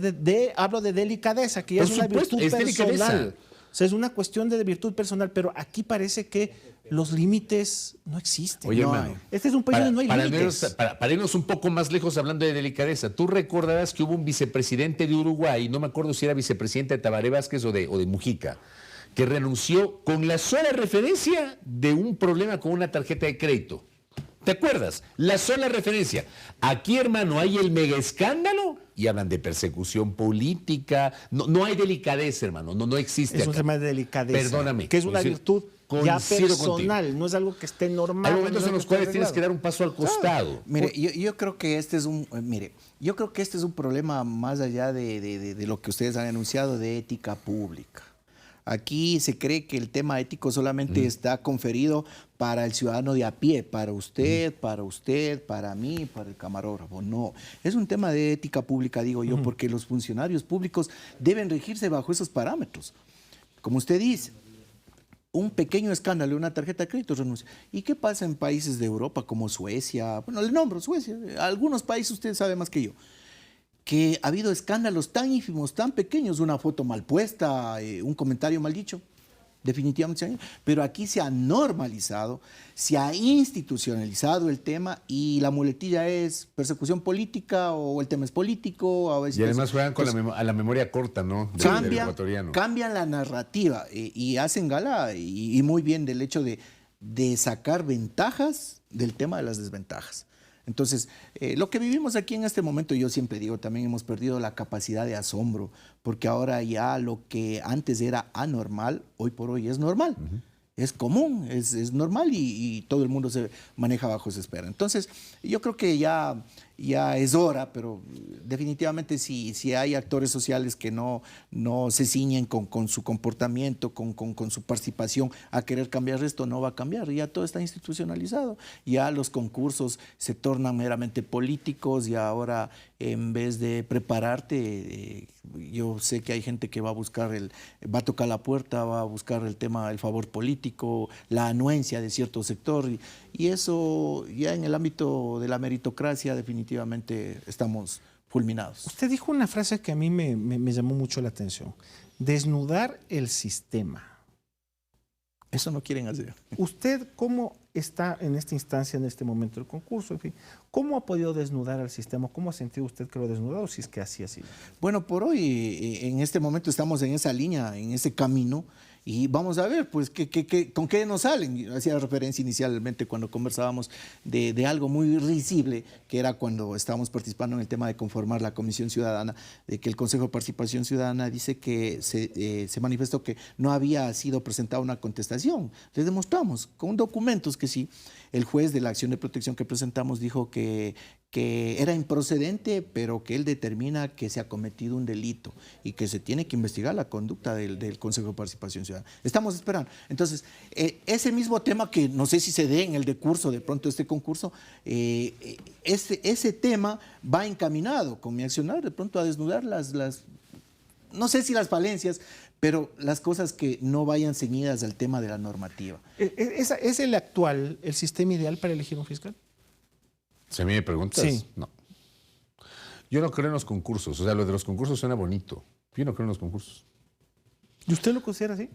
hablo de delicadeza, que ya es una virtud personal. O sea, es una cuestión de virtud personal, pero aquí parece que los límites no existen. Oye, hermano, este es un país donde no hay límites. Para irnos un poco más lejos hablando de delicadeza, tú recordarás que hubo un vicepresidente de Uruguay, no me acuerdo si era vicepresidente de Tabaré Vázquez o de Mujica, que renunció con la sola referencia de un problema con una tarjeta de crédito. ¿Te acuerdas? La sola referencia. Aquí, hermano, hay el mega escándalo y hablan de persecución política. No hay delicadeza, hermano. No existe. Es un tema de delicadeza. Perdóname. Que es una virtud ya personal. Contigo. No es algo que esté normal. Hay momentos en los cuales tienes que dar un paso al costado. Mire, yo creo que este es un problema más allá de lo que ustedes han anunciado de ética pública. Aquí se cree que el tema ético solamente está conferido para el ciudadano de a pie, para usted, para mí, para el camarógrafo. No, es un tema de ética pública, digo yo, porque los funcionarios públicos deben regirse bajo esos parámetros. Como usted dice, un pequeño escándalo, una tarjeta de crédito, renuncia. ¿Y qué pasa en países de Europa como Suecia? Bueno, le nombro Suecia, algunos países usted sabe más que yo. Que ha habido escándalos tan ínfimos, tan pequeños, una foto mal puesta, un comentario mal dicho, definitivamente. Pero aquí se ha normalizado, se ha institucionalizado el tema y la muletilla es persecución política o el tema es político. A veces, y además juegan con a la memoria corta, ¿no? Del ecuatoriano. Cambian la narrativa y hacen gala y muy bien del hecho de sacar ventajas del tema de las desventajas. Entonces, lo que vivimos aquí en este momento, yo siempre digo, también hemos perdido la capacidad de asombro, porque ahora ya lo que antes era anormal, hoy por hoy es normal. Es común, es normal y todo el mundo se maneja bajo esa espera. Entonces, yo creo que ya es hora, pero definitivamente si hay actores sociales que no se ciñen con su comportamiento, con su participación a querer cambiar esto, no va a cambiar. Ya todo está institucionalizado. Ya los concursos se tornan meramente políticos y ahora en vez de prepararte, yo sé que hay gente que va a tocar la puerta, va a buscar el favor político, la anuencia de cierto sector y eso ya en el ámbito de la meritocracia definitivamente estamos fulminados. Usted dijo una frase que a mí me llamó mucho la atención. Desnudar el sistema. Eso no quieren hacer. ¿Usted cómo está en esta instancia, en este momento del concurso? En fin, ¿cómo ha podido desnudar al sistema? ¿Cómo ha sentido usted que lo ha desnudado, si es que así ha sido? Bueno, por hoy, en este momento estamos en esa línea, en ese camino, y vamos a ver, pues, con qué nos salen. Hacía referencia inicialmente cuando conversábamos de algo muy risible, que era cuando estábamos participando en el tema de conformar la Comisión Ciudadana, de que el Consejo de Participación Ciudadana dice que se manifestó que no había sido presentada una contestación. Les demostramos con documentos que sí. El juez de la acción de protección que presentamos dijo que era improcedente, pero que él determina que se ha cometido un delito y que se tiene que investigar la conducta del Consejo de Participación Ciudadana. Estamos esperando. Entonces, ese mismo tema que no sé si se dé en el decurso de pronto este concurso, ese tema va encaminado con mi accionar de pronto a desnudar no sé si las falencias, pero las cosas que no vayan ceñidas al tema de la normativa. ¿Es el sistema ideal para elegir un fiscal? Si a mí me preguntas, sí. No. Yo no creo en los concursos. O sea, lo de los concursos suena bonito. Yo no creo en los concursos. ¿Y usted lo considera así?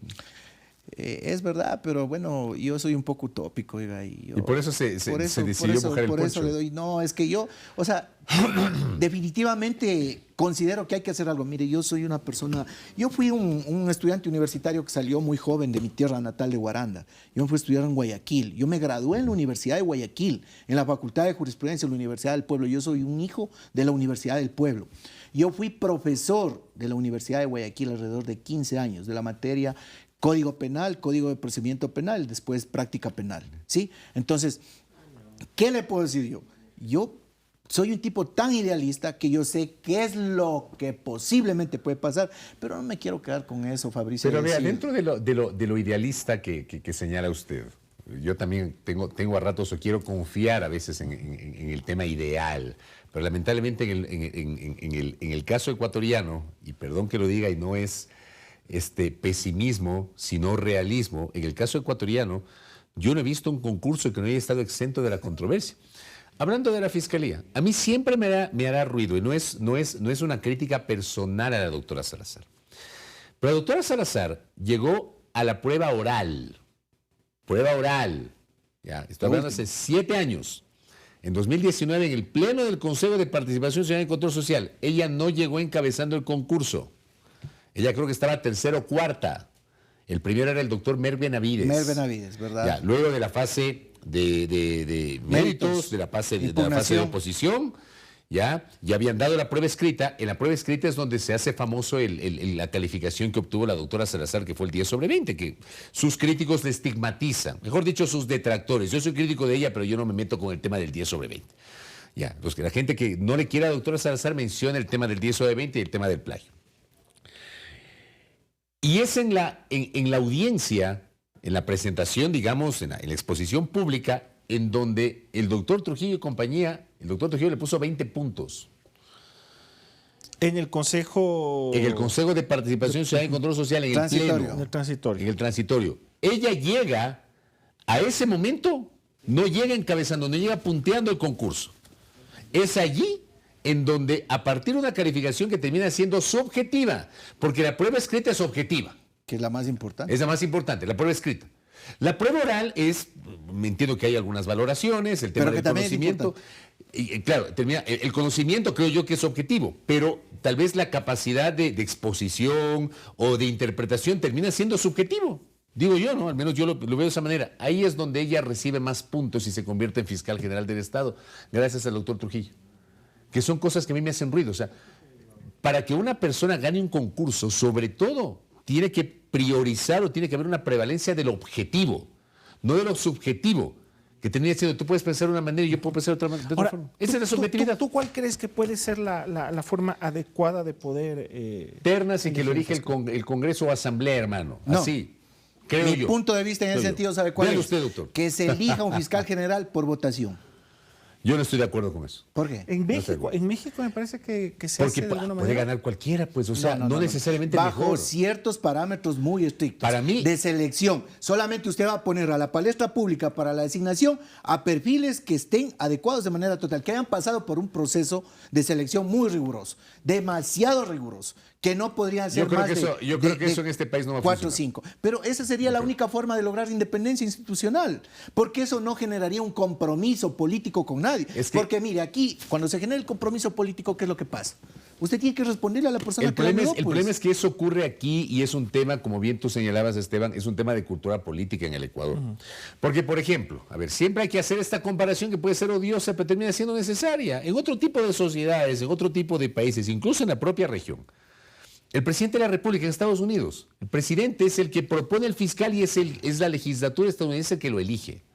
Es verdad, pero bueno, yo soy un poco utópico, oiga, y por eso se decidió mojar el poncho. Por eso le doy, no, es que yo, o sea, definitivamente considero que hay que hacer algo. Mire, yo soy una persona, yo fui un estudiante universitario que salió muy joven de mi tierra natal de Guaranda. Yo me fui a estudiar en Guayaquil. Yo me gradué en la Universidad de Guayaquil, en la Facultad de Jurisprudencia de la Universidad del Pueblo. Yo soy un hijo de la Universidad del Pueblo. Yo fui profesor de la Universidad de Guayaquil alrededor de 15 años, de la materia Código Penal, Código de Procedimiento Penal, después Práctica Penal, ¿sí? Entonces, ¿qué le puedo decir yo? Yo soy un tipo tan idealista que yo sé qué es lo que posiblemente puede pasar, pero no me quiero quedar con eso, Fabricio. Pero vea, dentro de lo idealista que señala usted, yo también tengo a ratos o quiero confiar a veces en el tema ideal, pero lamentablemente en el caso ecuatoriano, y perdón que lo diga y no es pesimismo, sino realismo, en el caso ecuatoriano, yo no he visto un concurso que no haya estado exento de la controversia. Hablando de la Fiscalía, a mí siempre me hará ruido, y no es una crítica personal a la doctora Salazar. Pero la doctora Salazar llegó a la prueba oral, ya, estoy hablando hace 7 años, en 2019, en el Pleno del Consejo de Participación Ciudadana y Control Social, ella no llegó encabezando el concurso. Ella creo que estaba tercera o cuarta. El primero era el doctor Mer Benavides. Mer Benavides, ¿verdad? Ya, luego de la fase de méritos, de la fase de oposición, ya habían dado la prueba escrita. En la prueba escrita es donde se hace famoso la calificación que obtuvo la doctora Salazar, que fue el 10/20, que sus críticos le estigmatizan, mejor dicho, sus detractores. Yo soy crítico de ella, pero yo no me meto con el tema del 10/20. Ya, pues que la gente que no le quiera a la doctora Salazar menciona el tema del 10/20 y el tema del plagio. Y es en la audiencia, en la presentación, digamos, en la exposición pública, en donde el doctor Trujillo y compañía, el doctor Trujillo le puso 20 puntos. En el Consejo... En el Consejo de Participación Ciudadana y Control Social, en el Pleno. En el transitorio. En el transitorio. Ella llega, a ese momento, no llega encabezando, no llega punteando el concurso. Es allí en donde a partir de una calificación que termina siendo subjetiva, porque la prueba escrita es objetiva. Que es la más importante. Es la más importante, la prueba escrita. La prueba oral es, me entiendo que hay algunas valoraciones, el tema del conocimiento. Y, claro, el conocimiento creo yo que es objetivo, pero tal vez la capacidad de exposición o de interpretación termina siendo subjetivo. Digo yo, ¿no? Al menos yo lo veo de esa manera. Ahí es donde ella recibe más puntos y se convierte en fiscal general del Estado, gracias al doctor Trujillo. Que son cosas que a mí me hacen ruido. O sea, para que una persona gane un concurso, sobre todo, tiene que priorizar o tiene que haber una prevalencia de lo objetivo, no de lo subjetivo, que termina siendo, tú puedes pensar de una manera y yo puedo pensar de otra forma. Esa es la subjetividad. ¿Tú cuál crees que puede ser la forma adecuada de poder... Ternas en que lo elige el Congreso o Asamblea, hermano. No. Así. Creo Mi yo. punto de vista en ese sentido, ¿sabe cuál es? Usted, doctor. Que se elija un fiscal general por votación. Yo no estoy de acuerdo con eso. ¿Por qué? En México me parece que se hace de alguna manera. Puede ganar cualquiera, pues, o sea, no necesariamente bajo mejor. ciertos parámetros muy estrictos. Para mí, de selección. Solamente usted va a poner a la palestra pública para la designación a perfiles que estén adecuados de manera total, que hayan pasado por un proceso de selección muy riguroso, demasiado riguroso, que no podrían ser más yo creo que eso en este país no va a 4 o funcionar. 5. Pero esa sería la única forma de lograr independencia institucional, porque eso no generaría un compromiso político con nadie. Porque mire, aquí, cuando se genera el compromiso político, ¿qué es lo que pasa? Usted tiene que responderle a la persona que le dio, El problema es que eso ocurre aquí y es un tema, como bien tú señalabas, Esteban, es un tema de cultura política en el Ecuador. Porque, por ejemplo, a ver, siempre hay que hacer esta comparación que puede ser odiosa, pero termina siendo necesaria. En otro tipo de sociedades, en otro tipo de países, incluso en la propia región, el presidente de la República en Estados Unidos, el presidente es el que propone el fiscal y es la legislatura estadounidense el que lo elige.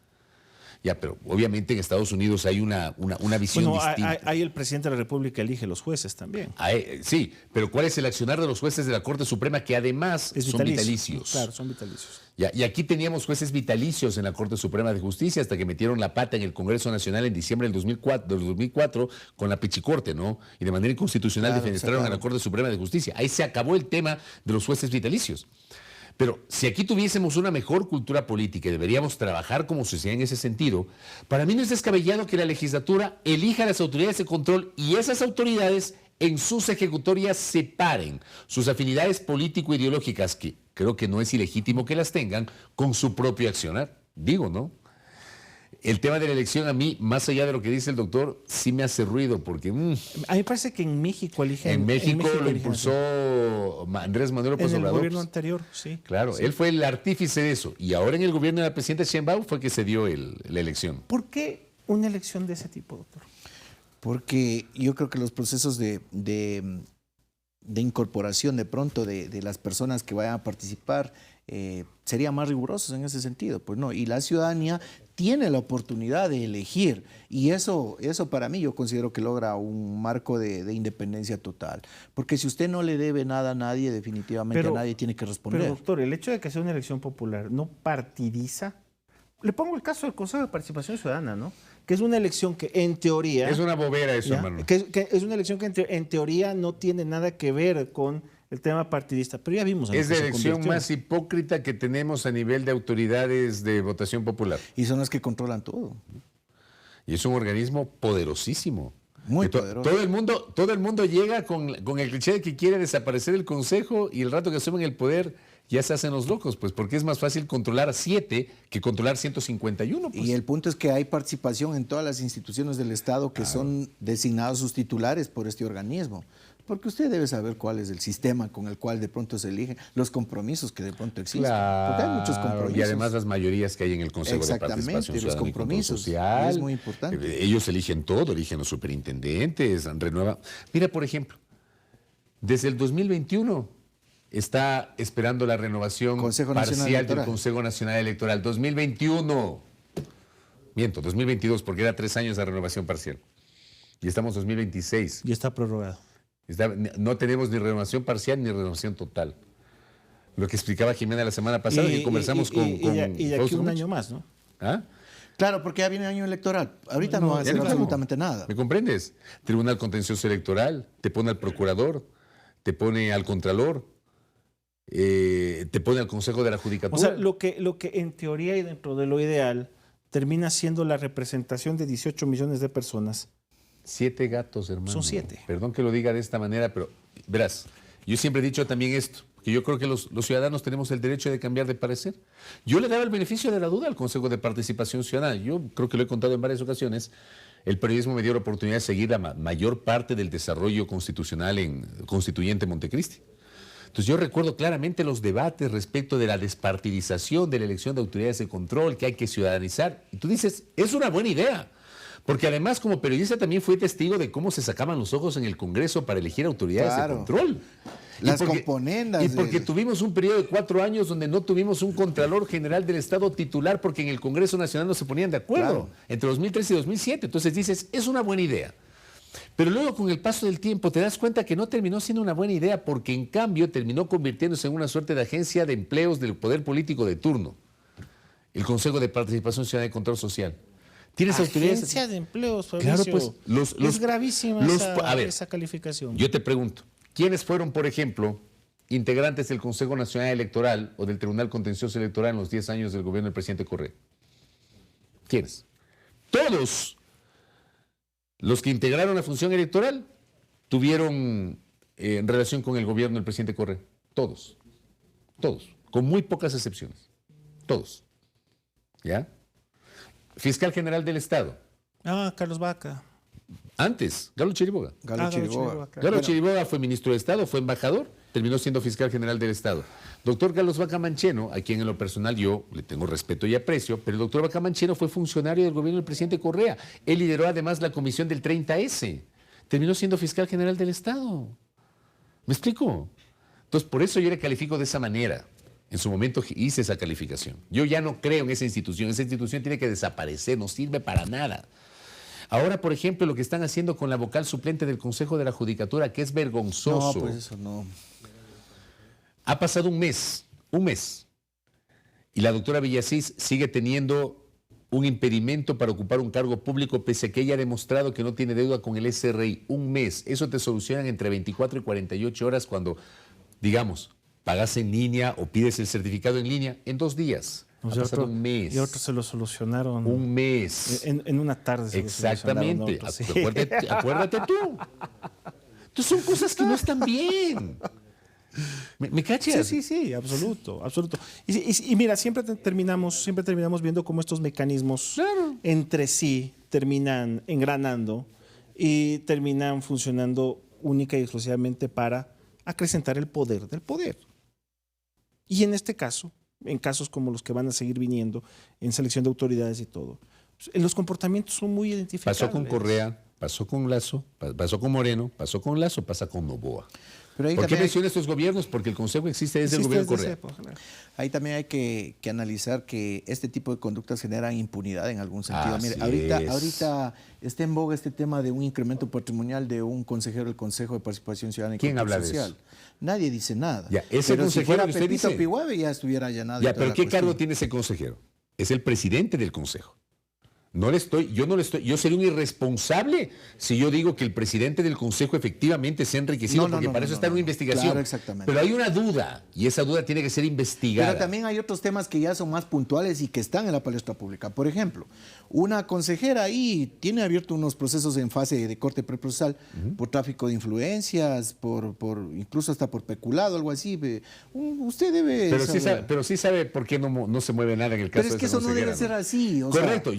Ya, pero obviamente en Estados Unidos hay una visión distinta. Ahí el presidente de la República elige los jueces también. Sí, pero ¿cuál es el accionar de los jueces de la Corte Suprema que además son vitalicios? Claro, son vitalicios. Ya, y aquí teníamos jueces vitalicios en la Corte Suprema de Justicia hasta que metieron la pata en el Congreso Nacional en diciembre del 2004 con la Pichicorte, ¿no? Y de manera inconstitucional defenestraron a la Corte Suprema de Justicia. Ahí se acabó el tema de los jueces vitalicios. Pero si aquí tuviésemos una mejor cultura política y deberíamos trabajar como sociedad en ese sentido, para mí no es descabellado que la legislatura elija a las autoridades de control y esas autoridades en sus ejecutorias separen sus afinidades político-ideológicas, que creo que no es ilegítimo que las tengan, con su propio accionar. Digo, ¿no? El tema de la elección a mí, más allá de lo que dice el doctor, sí me hace ruido porque... A mí me parece que en México eligen... En México lo impulsó Andrés Manuel López Obrador. En el gobierno anterior, sí. Claro, sí. Él fue el artífice de eso. Y ahora en el gobierno de la presidenta Sheinbaum fue que se dio la elección. ¿Por qué una elección de ese tipo, doctor? Porque yo creo que los procesos de incorporación de pronto de las personas que vayan a participar serían más rigurosos en ese sentido. Pues no, y la ciudadanía tiene la oportunidad de elegir y eso para mí yo considero que logra un marco de independencia total. Porque si usted no le debe nada a nadie, definitivamente a nadie tiene que responder. Pero doctor, el hecho de que sea una elección popular no partidiza. Le pongo el caso del Consejo de Participación Ciudadana, ¿no? Que es una elección que en teoría... Es una bobera eso, hermano. Que es una elección que en teoría no tiene nada que ver con el tema partidista, pero ya vimos... Es la elección más hipócrita que tenemos a nivel de autoridades de votación popular. Y son las que controlan todo. Y es un organismo poderosísimo. Muy poderoso. Todo el mundo llega con el cliché de que quiere desaparecer el Consejo y el rato que asumen el poder ya se hacen los locos, pues porque es más fácil controlar a 7 que controlar 151. Pues. Y el punto es que hay participación en todas las instituciones del Estado que son designados sus titulares por este organismo. Porque usted debe saber cuál es el sistema con el cual de pronto se eligen, los compromisos que de pronto existen. Claro, porque hay muchos compromisos. Y además las mayorías que hay en el Consejo de Participación Ciudadana los compromisos, social. es muy importante. Ellos eligen todo, eligen los superintendentes, renuevan. Mira, por ejemplo, desde el 2021 está esperando la renovación parcial del Consejo Nacional Electoral. 2021. Miento, 2022, porque era 3 años la renovación parcial. Y estamos en 2026. Y está prorrogado. No tenemos ni renovación parcial ni renovación total. Lo que explicaba Jimena la semana pasada, que conversamos con y de aquí un año más, ¿no? ¿Ah? Claro, porque ya viene el año electoral. Ahorita no va a hacer absolutamente nada. ¿Me comprendes? Tribunal Contencioso Electoral, te pone al procurador, te pone al contralor, te pone al Consejo de la Judicatura. O sea, lo que en teoría y dentro de lo ideal termina siendo la representación de 18 millones de personas. 7 gatos, hermano. Son 7. Perdón que lo diga de esta manera, pero verás, yo siempre he dicho también esto, que yo creo que los ciudadanos tenemos el derecho de cambiar de parecer. Yo le daba el beneficio de la duda al Consejo de Participación Ciudadana. Yo creo que lo he contado en varias ocasiones. El periodismo me dio la oportunidad de seguir la mayor parte del desarrollo constitucional constituyente Montecristi. Entonces yo recuerdo claramente los debates respecto de la despartidización de la elección de autoridades de control, que hay que ciudadanizar. Y tú dices, es una buena idea. Porque además, como periodista, también fui testigo de cómo se sacaban los ojos en el Congreso para elegir autoridades de control. Las componendas. Y porque tuvimos un periodo de 4 años donde no tuvimos un Contralor General del Estado titular porque en el Congreso Nacional no se ponían de acuerdo, entre 2003 y 2007. Entonces dices, es una buena idea. Pero luego, con el paso del tiempo, te das cuenta que no terminó siendo una buena idea porque, en cambio, terminó convirtiéndose en una suerte de agencia de empleos del poder político de turno. El Consejo de Participación Ciudadana y Control Social. ¿Tienes autoridades? Agencia de empleos, Fabricio. Claro, pues. Es gravísima esa calificación. Yo te pregunto, ¿quiénes fueron, por ejemplo, integrantes del Consejo Nacional Electoral o del Tribunal Contencioso Electoral en los 10 años del gobierno del presidente Correa? ¿Quiénes? Todos los que integraron la función electoral tuvieron relación con el gobierno del presidente Correa. Todos. Todos. Con muy pocas excepciones. Todos. ¿Ya? Fiscal General del Estado. Carlos Vaca. Antes, Galo Chiriboga. Galo Chiriboga fue ministro de Estado, fue embajador, terminó siendo fiscal general del Estado. Doctor Carlos Vaca Mancheno, a quien en lo personal yo le tengo respeto y aprecio, pero el doctor Vaca Mancheno fue funcionario del gobierno del presidente Correa. Él lideró además la comisión del 30S. Terminó siendo fiscal general del Estado. ¿Me explico? Entonces, por eso yo le califico de esa manera. En su momento hice esa calificación. Yo ya no creo en esa institución. Esa institución tiene que desaparecer, no sirve para nada. Ahora, por ejemplo, lo que están haciendo con la vocal suplente del Consejo de la Judicatura, que es vergonzoso. No, pues eso no. Ha pasado un mes, y la doctora Villasís sigue teniendo un impedimento para ocupar un cargo público, pese a que ella ha demostrado que no tiene deuda con el SRI. Un mes. Eso te solucionan entre 24 y 48 horas cuando, digamos, pagas en línea o pides el certificado en línea en 2 días. Ha pasado un mes. Y otros se lo solucionaron. Un mes. En una tarde. Exactamente. Acuérdate tú. Entonces son cosas que no están bien. ¿Me cachas? Sí, absoluto. Y mira, siempre terminamos viendo cómo estos mecanismos entre sí terminan engranando y terminan funcionando única y exclusivamente para acrecentar el poder del poder. Y en este caso, en casos como los que van a seguir viniendo, en selección de autoridades y todo, los comportamientos son muy identificables. Pasó con Correa, pasó con Lasso, pasó con Moreno, pasó con Lasso, pasa con Noboa. Pero ¿Por qué menciona estos gobiernos? Porque el Consejo existe desde el gobierno Correa. Ahí también hay que analizar que este tipo de conductas generan impunidad en algún sentido. Mire, ahorita está en boga este tema de un incremento patrimonial de un consejero del Consejo de Participación Ciudadana y ¿Quién habla Social. de eso? Nadie dice nada. Ya, ese pero consejero si fuera que usted Pepito dice, Pihuave ya estuviera allanado. Ya, pero ¿qué cargo tiene ese consejero? Es el presidente del Consejo. Yo sería un irresponsable si yo digo que el presidente del Consejo efectivamente se ha enriquecido, porque para eso está en una investigación. Claro, exactamente. Pero hay una duda, y esa duda tiene que ser investigada. Pero también hay otros temas que ya son más puntuales y que están en la palestra pública. Por ejemplo, una consejera ahí tiene abierto unos procesos en fase de corte preprocesal por tráfico de influencias, incluso hasta por peculado, algo así. Usted debe Pero sí sabe por qué no se mueve nada en el caso de esa consejera. Pero es que eso no debe ser así. Correcto,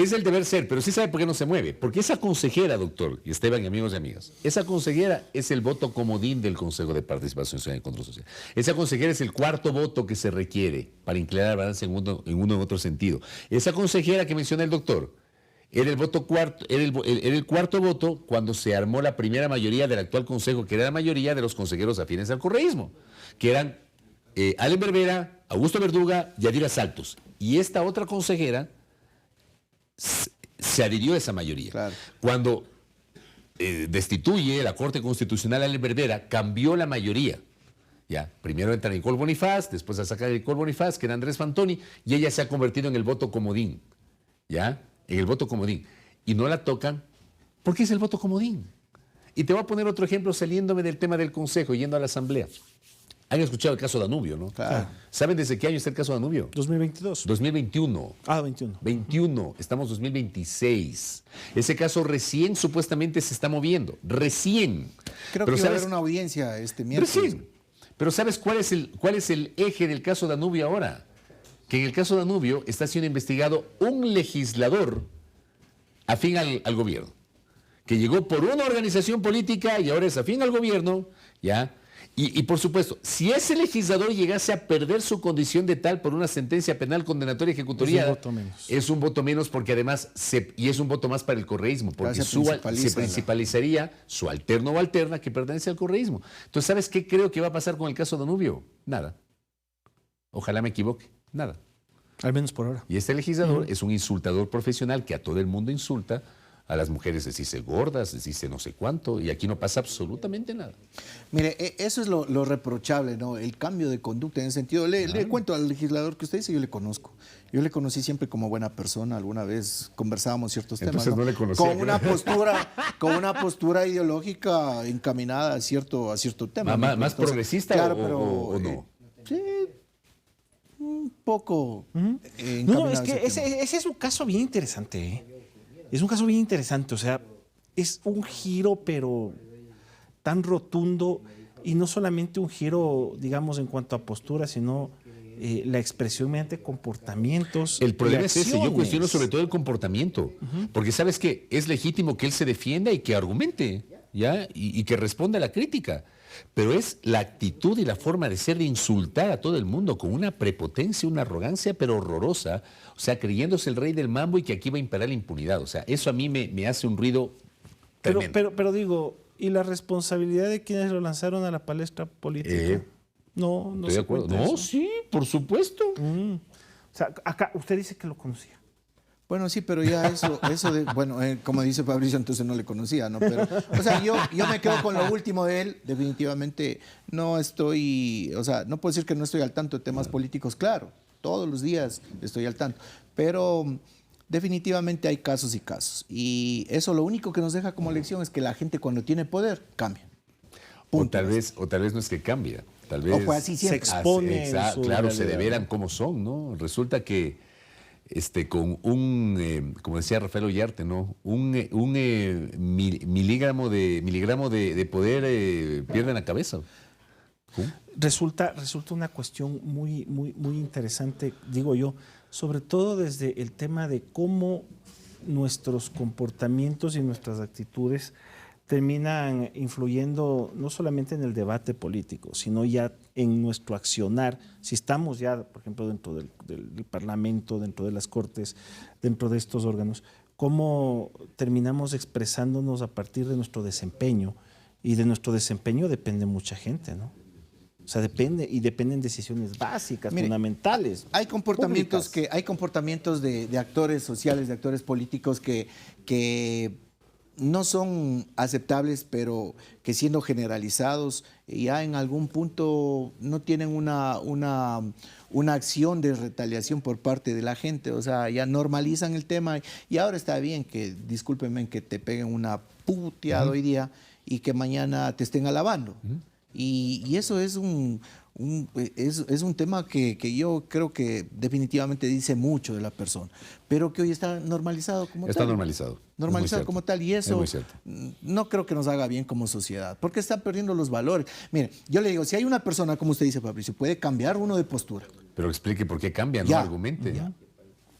es el deber ser, pero sí sabe por qué no se mueve. Porque esa consejera, doctor, y Esteban y amigos y amigas, esa consejera es el voto comodín del Consejo de Participación Ciudadana y Control Social. Esa consejera es el cuarto voto que se requiere para inclinar la balanza en uno en otro sentido. Esa consejera que menciona el doctor era el cuarto voto cuando se armó la primera mayoría del actual Consejo, que era la mayoría de los consejeros afines al correísmo, que eran Allen Berbera, Augusto Verduga y Adira Saltos. Y esta otra consejera se adhirió a esa mayoría. Claro. Cuando destituye la Corte Constitucional a Allen Berbera, cambió la mayoría. Ya, primero entra Nicole Bonifaz, después la saca Nicole Bonifaz, que era Andrés Fantoni, y ella se ha convertido en el voto comodín. ¿Ya? En el voto comodín. Y no la tocan porque es el voto comodín. Y te voy a poner otro ejemplo saliéndome del tema del Consejo, yendo a la Asamblea. Han escuchado el caso Danubio, ¿no? Claro. ¿Saben desde qué año está el caso Danubio? 2022. 2021. 21. 21. Estamos 2026. Ese caso recién supuestamente se está moviendo. Recién. Creo que va a haber una audiencia este miércoles. Recién. Pero ¿sabes cuál es el eje del caso Danubio ahora? Que en el caso Danubio está siendo investigado un legislador afín al gobierno, que llegó por una organización política y ahora es afín al gobierno, ¿ya? Y por supuesto, si ese legislador llegase a perder su condición de tal por una sentencia penal condenatoria ejecutoria, es un voto menos. Es un voto menos porque además, y es un voto más para el correísmo, porque se principalizaría su alterno o alterna que pertenece al correísmo. Entonces, ¿sabes qué creo que va a pasar con el caso Danubio? Nada. Ojalá me equivoque. Nada. Al menos por ahora. Y este legislador es un insultador profesional que a todo el mundo insulta. A las mujeres les dice gordas, les dice no sé cuánto, y aquí no pasa absolutamente nada. Mire, eso es lo reprochable, ¿no? El cambio de conducta en ese sentido. Le cuento al legislador que usted dice, yo le conozco. Yo le conocí siempre como buena persona. Alguna vez conversábamos ciertos temas. Entonces no le conocía. Con una postura ideológica encaminada a cierto tema. ¿Más progresista claro, o no? Sí, un poco. No, es que ese es un caso bien interesante, ¿eh? Es un caso bien interesante, o sea, es un giro, pero tan rotundo, y no solamente un giro, digamos, en cuanto a postura, sino la expresión mediante comportamientos. El problema es ese, yo cuestiono sobre todo el comportamiento, porque sabes que es legítimo que él se defienda y que argumente, ¿ya? Y que responda a la crítica. Pero es la actitud y la forma de ser de insultar a todo el mundo con una prepotencia, una arrogancia, pero horrorosa. O sea, creyéndose el rey del mambo y que aquí va a imperar la impunidad. O sea, eso a mí me hace un ruido tremendo. Pero digo, ¿y la responsabilidad de quienes lo lanzaron a la palestra política? No estoy de acuerdo. No, eso. Sí, por supuesto. O sea, acá usted dice que lo conocía. Bueno, sí, pero ya eso de, bueno, como dice Fabricio, entonces no le conocía, ¿no? Pero, o sea, yo me quedo con lo último de él. Definitivamente no estoy, o sea, no puedo decir que no estoy al tanto de temas políticos, claro, todos los días estoy al tanto, pero definitivamente hay casos y casos. Y eso lo único que nos deja como lección es que la gente cuando tiene poder cambia. Punto. O tal vez no es que cambia, tal vez o fue así siempre. Se expone. Claro, se deveran como son, ¿no? Resulta que con como decía Rafael Ollarte, ¿no? Miligramo de poder pierden la cabeza. Resulta una cuestión muy interesante, digo yo, sobre todo desde el tema de cómo nuestros comportamientos y nuestras actitudes terminan influyendo no solamente en el debate político, sino ya en nuestro accionar. Si estamos ya, por ejemplo, dentro del Parlamento, dentro de las Cortes, dentro de estos órganos, cómo terminamos expresándonos a partir de nuestro desempeño. Y de nuestro desempeño depende mucha gente, ¿no? O sea, dependen decisiones básicas, fundamentales. Hay comportamientos de actores sociales, de actores políticos que no son aceptables, pero que siendo generalizados ya en algún punto no tienen una acción de retaliación por parte de la gente. O sea, ya normalizan el tema y ahora está bien que, discúlpenme, que te peguen una puteada hoy día y que mañana te estén alabando. Y eso es un tema que yo creo que definitivamente dice mucho de la persona, pero que hoy está normalizado como tal. Está normalizado. Normalizado como tal, y eso no creo que nos haga bien como sociedad, porque está perdiendo los valores. Mire, yo le digo, si hay una persona, como usted dice, Fabricio, puede cambiar uno de postura. Pero explique por qué cambia, no argumente.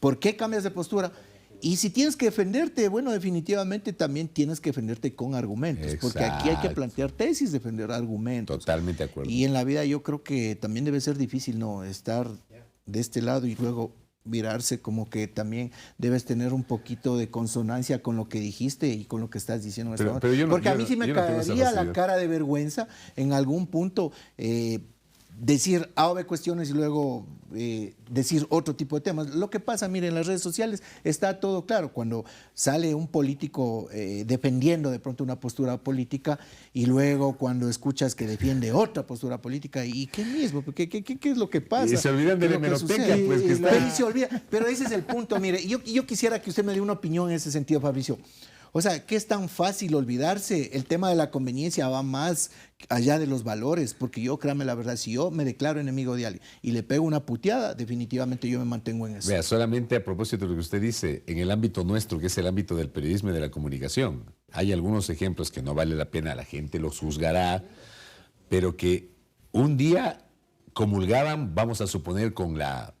¿Por qué cambias de postura? Y si tienes que defenderte, bueno, definitivamente también tienes que defenderte con argumentos. Exacto. Porque aquí hay que plantear tesis, defender argumentos. Totalmente de acuerdo. Y en la vida yo creo que también debe ser difícil, ¿no? Estar de este lado y luego mirarse como que también debes tener un poquito de consonancia con lo que dijiste y con lo que estás diciendo. Porque a mí sí me caería la cara de vergüenza en algún punto decir A o B cuestiones y luego decir otro tipo de temas. Lo que pasa, miren, en las redes sociales está todo claro. Cuando sale un político defendiendo de pronto una postura política y luego cuando escuchas que defiende otra postura política, ¿y qué mismo? ¿Qué es lo que pasa? Y se olvidan de la hemeroteca, pues, que está... se olvida. Pero ese es el punto, mire. Yo quisiera que usted me dé una opinión en ese sentido, Fabricio. O sea, que es tan fácil olvidarse. El tema de la conveniencia va más allá de los valores, porque yo, créame la verdad, si yo me declaro enemigo de alguien y le pego una puteada, definitivamente yo me mantengo en eso. Vea, solamente a propósito de lo que usted dice, en el ámbito nuestro, que es el ámbito del periodismo y de la comunicación, hay algunos ejemplos que no vale la pena, la gente los juzgará, pero que un día comulgaban, vamos a suponer, con la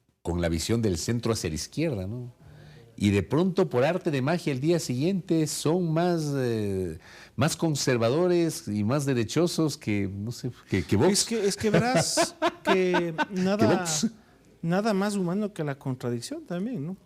visión del centro hacia la izquierda, ¿no? Y de pronto, por arte de magia, el día siguiente son más conservadores y más derechosos que, no sé, que Vox. Es que verás que nada más humano que la contradicción también, ¿no?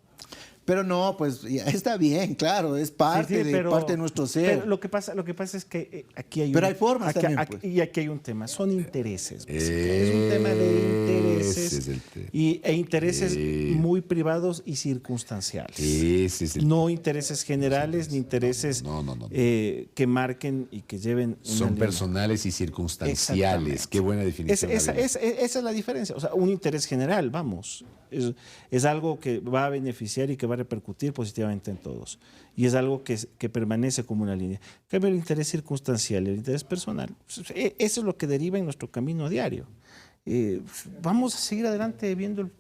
Pero no, pues ya está bien, claro, es parte de nuestro ser. Pero lo que pasa es que aquí hay hay formas también, pues. Y aquí hay un tema, son intereses. Es un tema de intereses e intereses muy privados y circunstanciales. No intereses generales ni intereses que marquen y que lleven una Son línea. Personales y circunstanciales. Qué buena definición. Esa es la diferencia. O sea, un interés general, vamos. Es algo que va a beneficiar y que va a repercutir positivamente en todos. Y es algo que permanece como una línea. En cambio, el interés circunstancial, el interés personal, eso es lo que deriva en nuestro camino diario. Vamos a seguir adelante viendo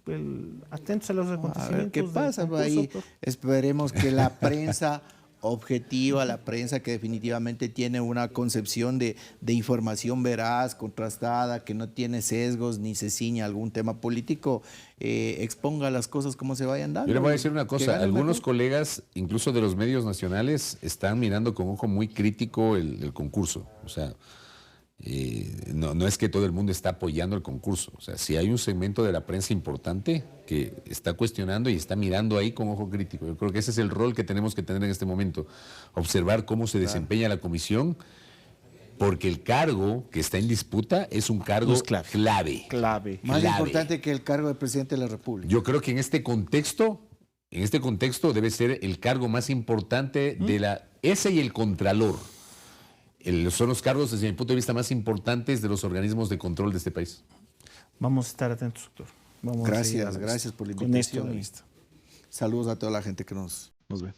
atentos a los acontecimientos. A ver qué pasa ahí. Esperemos que la prensa objetiva, la prensa que definitivamente tiene una concepción de información veraz, contrastada, que no tiene sesgos ni se ciña a algún tema político, exponga las cosas como se vayan dando. Yo le voy a decir una cosa, algunos colegas, incluso de los medios nacionales, están mirando con ojo muy crítico el concurso. O sea, no es que todo el mundo está apoyando el concurso. O sea, si hay un segmento de la prensa importante que está cuestionando y está mirando ahí con ojo crítico. Yo creo que ese es el rol que tenemos que tener en este momento. Observar cómo se desempeña la comisión, porque el cargo que está en disputa es un cargo clave. Más importante que el cargo de presidente de la República. Yo creo que en este contexto debe ser el cargo más importante de ese y el contralor. Son los cargos, desde mi punto de vista, más importantes de los organismos de control de este país. Vamos a estar atentos, doctor. Gracias por la invitación. Saludos a toda la gente que nos ve.